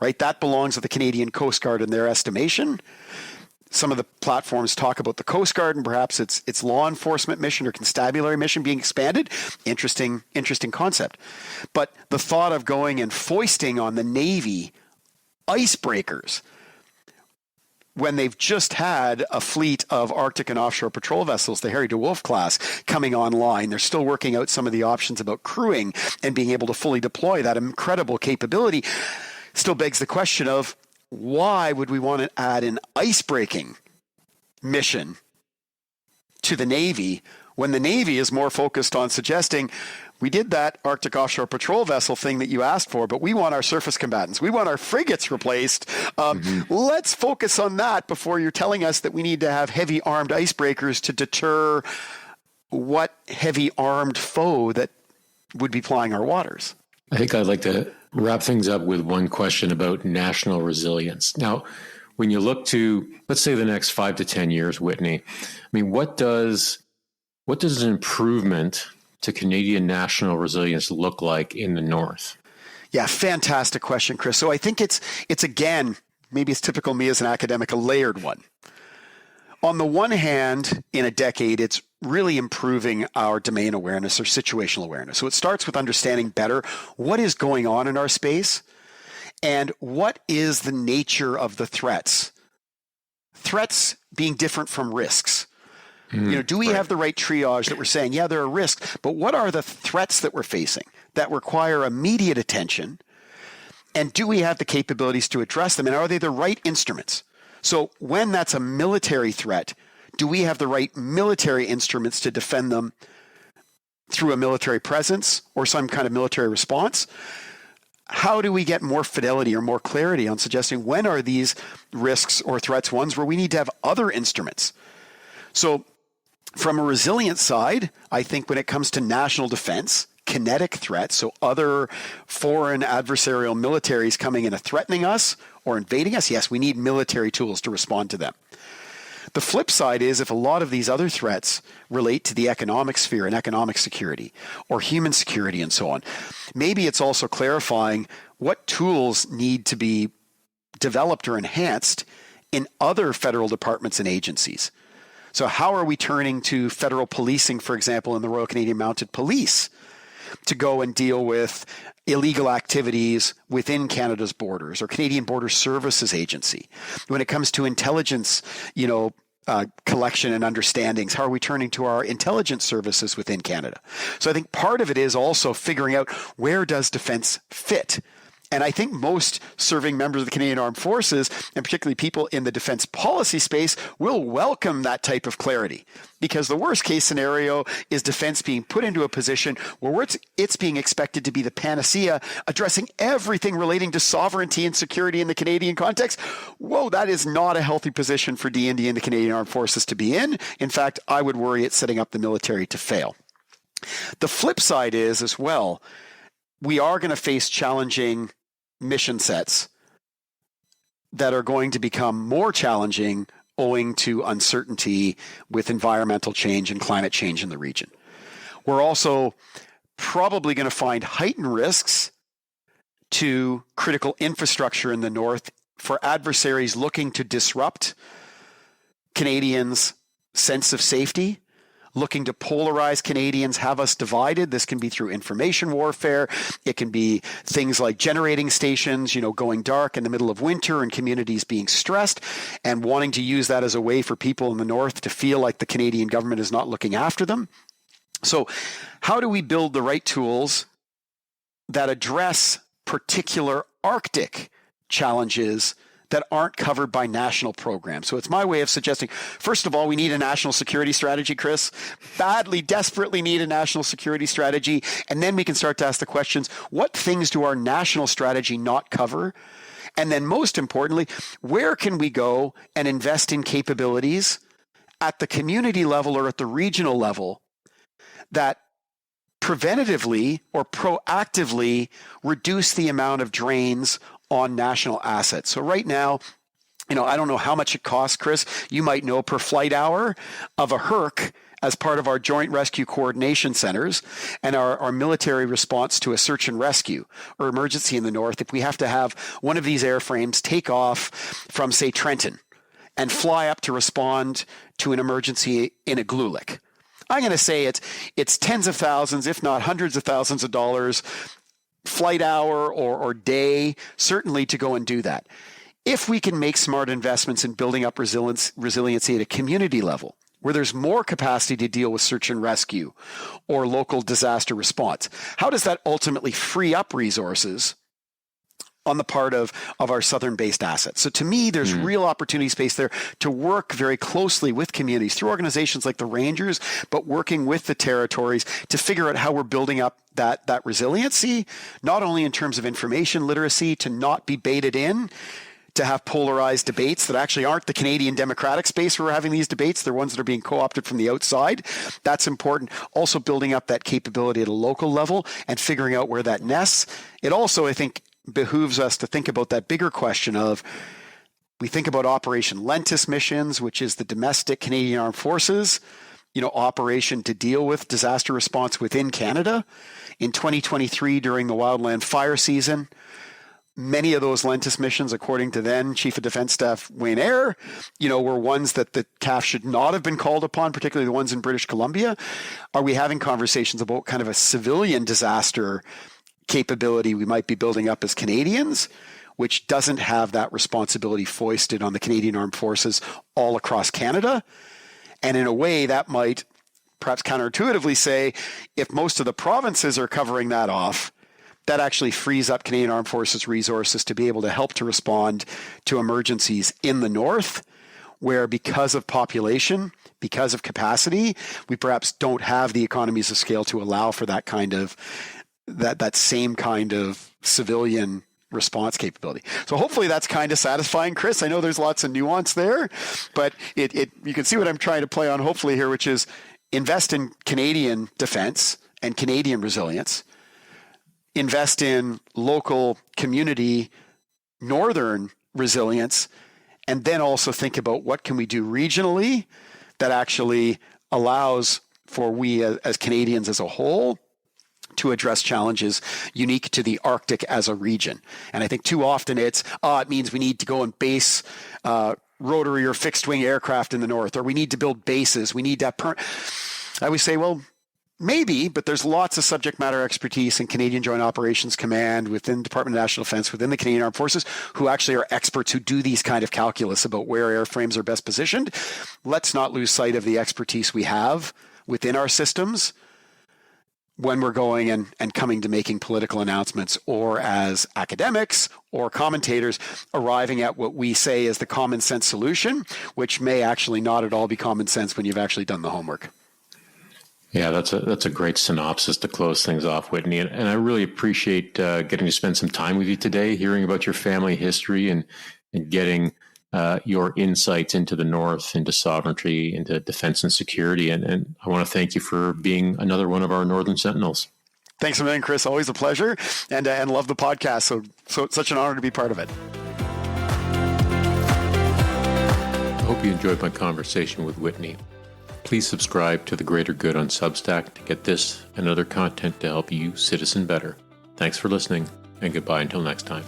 right? That belongs to the Canadian Coast Guard in their estimation. Some of the platforms talk about the Coast Guard and perhaps its law enforcement mission or constabulary mission being expanded. Interesting concept. But the thought of going and foisting on the Navy icebreakers when they've just had a fleet of Arctic and offshore patrol vessels, the Harry DeWolf class, coming online. They're still working out some of the options about crewing and being able to fully deploy that incredible capability. Still begs the question of why would we want to add an ice-breaking mission to the Navy when the Navy is more focused on suggesting we did that Arctic offshore patrol vessel thing that you asked for, but we want our surface combatants. We want our frigates replaced. Let's focus on that before you're telling us that we need to have heavy armed icebreakers to deter what heavy armed foe that would be plying our waters. I think I'd like to wrap things up with one question about national resilience. Now, when you look to, let's say, the next 5 to 10 years, Whitney, I mean, what does an improvement to Canadian national resilience look like in the North? Yeah, fantastic question, Chris. So I think it's again, maybe it's typical of me as an academic, a layered one. On the one hand, in a decade, it's really improving our domain awareness or situational awareness. So it starts with understanding better what is going on in our space and what is the nature of the threats. Threats being different from risks. Do we have the right triage that we're saying, yeah, there are risks, but what are the threats that we're facing that require immediate attention? And do we have the capabilities to address them? And are they the right instruments? So when that's a military threat, do we have the right military instruments to defend them through a military presence or some kind of military response? How do we get more fidelity or more clarity on suggesting when are these risks or threats ones where we need to have other instruments? So from a resilient side, I think when it comes to national defense, kinetic threats, so other foreign adversarial militaries coming in and threatening us or invading us, yes, we need military tools to respond to them. The flip side is if a lot of these other threats relate to the economic sphere and economic security or human security and so on, maybe it's also clarifying what tools need to be developed or enhanced in other federal departments and agencies. So how are we turning to federal policing, for example, in the Royal Canadian Mounted Police to go and deal with illegal activities within Canada's borders, or Canadian Border Services Agency? When it comes to intelligence, collection and understandings, how are we turning to our intelligence services within Canada? So I think part of it is also figuring out where does defense fit? And I think most serving members of the Canadian Armed Forces, and particularly people in the defense policy space, will welcome that type of clarity. Because the worst case scenario is defense being put into a position where it's being expected to be the panacea, addressing everything relating to sovereignty and security in the Canadian context. Whoa, that is not a healthy position for D&D and the Canadian Armed Forces to be in. In fact, I would worry it's setting up the military to fail. The flip side is, as well, we are going to face challenging mission sets that are going to become more challenging owing to uncertainty with environmental change and climate change in the region. We're also probably going to find heightened risks to critical infrastructure in the North for adversaries looking to disrupt Canadians' sense of safety, looking to polarize Canadians, have us divided. This can be through information warfare. It can be things like generating stations, going dark in the middle of winter and communities being stressed and wanting to use that as a way for people in the North to feel like the Canadian government is not looking after them. So how do we build the right tools that address particular Arctic challenges that aren't covered by national programs. So it's my way of suggesting, first of all, we need a national security strategy, Chris. Badly, desperately need a national security strategy. And then we can start to ask the questions, what things do our national strategy not cover? And then most importantly, where can we go and invest in capabilities at the community level or at the regional level that preventatively or proactively reduce the amount of drains on national assets? So right now, I don't know how much it costs, Chris. You might know per flight hour of a HERC as part of our Joint Rescue Coordination Centers and our military response to a search and rescue or emergency in the north. If we have to have one of these airframes take off from, say, Trenton and fly up to respond to an emergency in a Igloolik, I'm going to say it's tens of thousands, if not hundreds of thousands of dollars, flight hour or day, certainly to go and do that. If we can make smart investments in building up resiliency at a community level, where there's more capacity to deal with search and rescue or local disaster response, how does that ultimately free up resources on the part of our southern-based assets? So to me, there's real opportunity space there to work very closely with communities through organizations like the Rangers, but working with the territories to figure out how we're building up that resiliency, not only in terms of information literacy, to not be baited in, to have polarized debates that actually aren't the Canadian democratic space where we're having these debates. They're ones that are being co-opted from the outside. That's important. Also building up that capability at a local level and figuring out where that nests. It also, I think, behooves us to think about that bigger question of, we think about Operation Lentis missions, which is the domestic Canadian Armed Forces, operation to deal with disaster response within Canada. In 2023, during the wildland fire season, many of those Lentis missions, according to then Chief of Defence Staff Wayne Eyre, were ones that the CAF should not have been called upon, particularly the ones in British Columbia. Are we having conversations about kind of a civilian disaster capability we might be building up as Canadians, which doesn't have that responsibility foisted on the Canadian Armed Forces all across Canada? And in a way, that might perhaps counterintuitively say, if most of the provinces are covering that off, that actually frees up Canadian Armed Forces resources to be able to help to respond to emergencies in the north, where because of population, because of capacity, we perhaps don't have the economies of scale to allow for that kind of that same kind of civilian response capability. So hopefully that's kind of satisfying, Chris. I know there's lots of nuance there, but you can see what I'm trying to play on hopefully here, which is invest in Canadian defense and Canadian resilience, invest in local community northern resilience, and then also think about what can we do regionally that actually allows for we as Canadians as a whole to address challenges unique to the Arctic as a region. And I think too often it means we need to go and base rotary or fixed wing aircraft in the north, or we need to build bases. We need that. I always say, well, maybe, but there's lots of subject matter expertise in Canadian Joint Operations Command, within Department of National Defence, within the Canadian Armed Forces, who actually are experts who do these kind of calculus about where airframes are best positioned. Let's not lose sight of the expertise we have within our systems when we're going and coming to making political announcements, or as academics or commentators arriving at what we say is the common sense solution, which may actually not at all be common sense when you've actually done the homework. Yeah, that's a great synopsis to close things off, Whitney. And I really appreciate getting to spend some time with you today, hearing about your family history and getting your insights into the North, into sovereignty, into defense and security. And I want to thank you for being another one of our Northern Sentinels. Thanks a million, Chris. Always a pleasure, and love the podcast. So it's such an honor to be part of it. I hope you enjoyed my conversation with Whitney. Please subscribe to The Greater Good on Substack to get this and other content to help you citizen better. Thanks for listening, and goodbye until next time.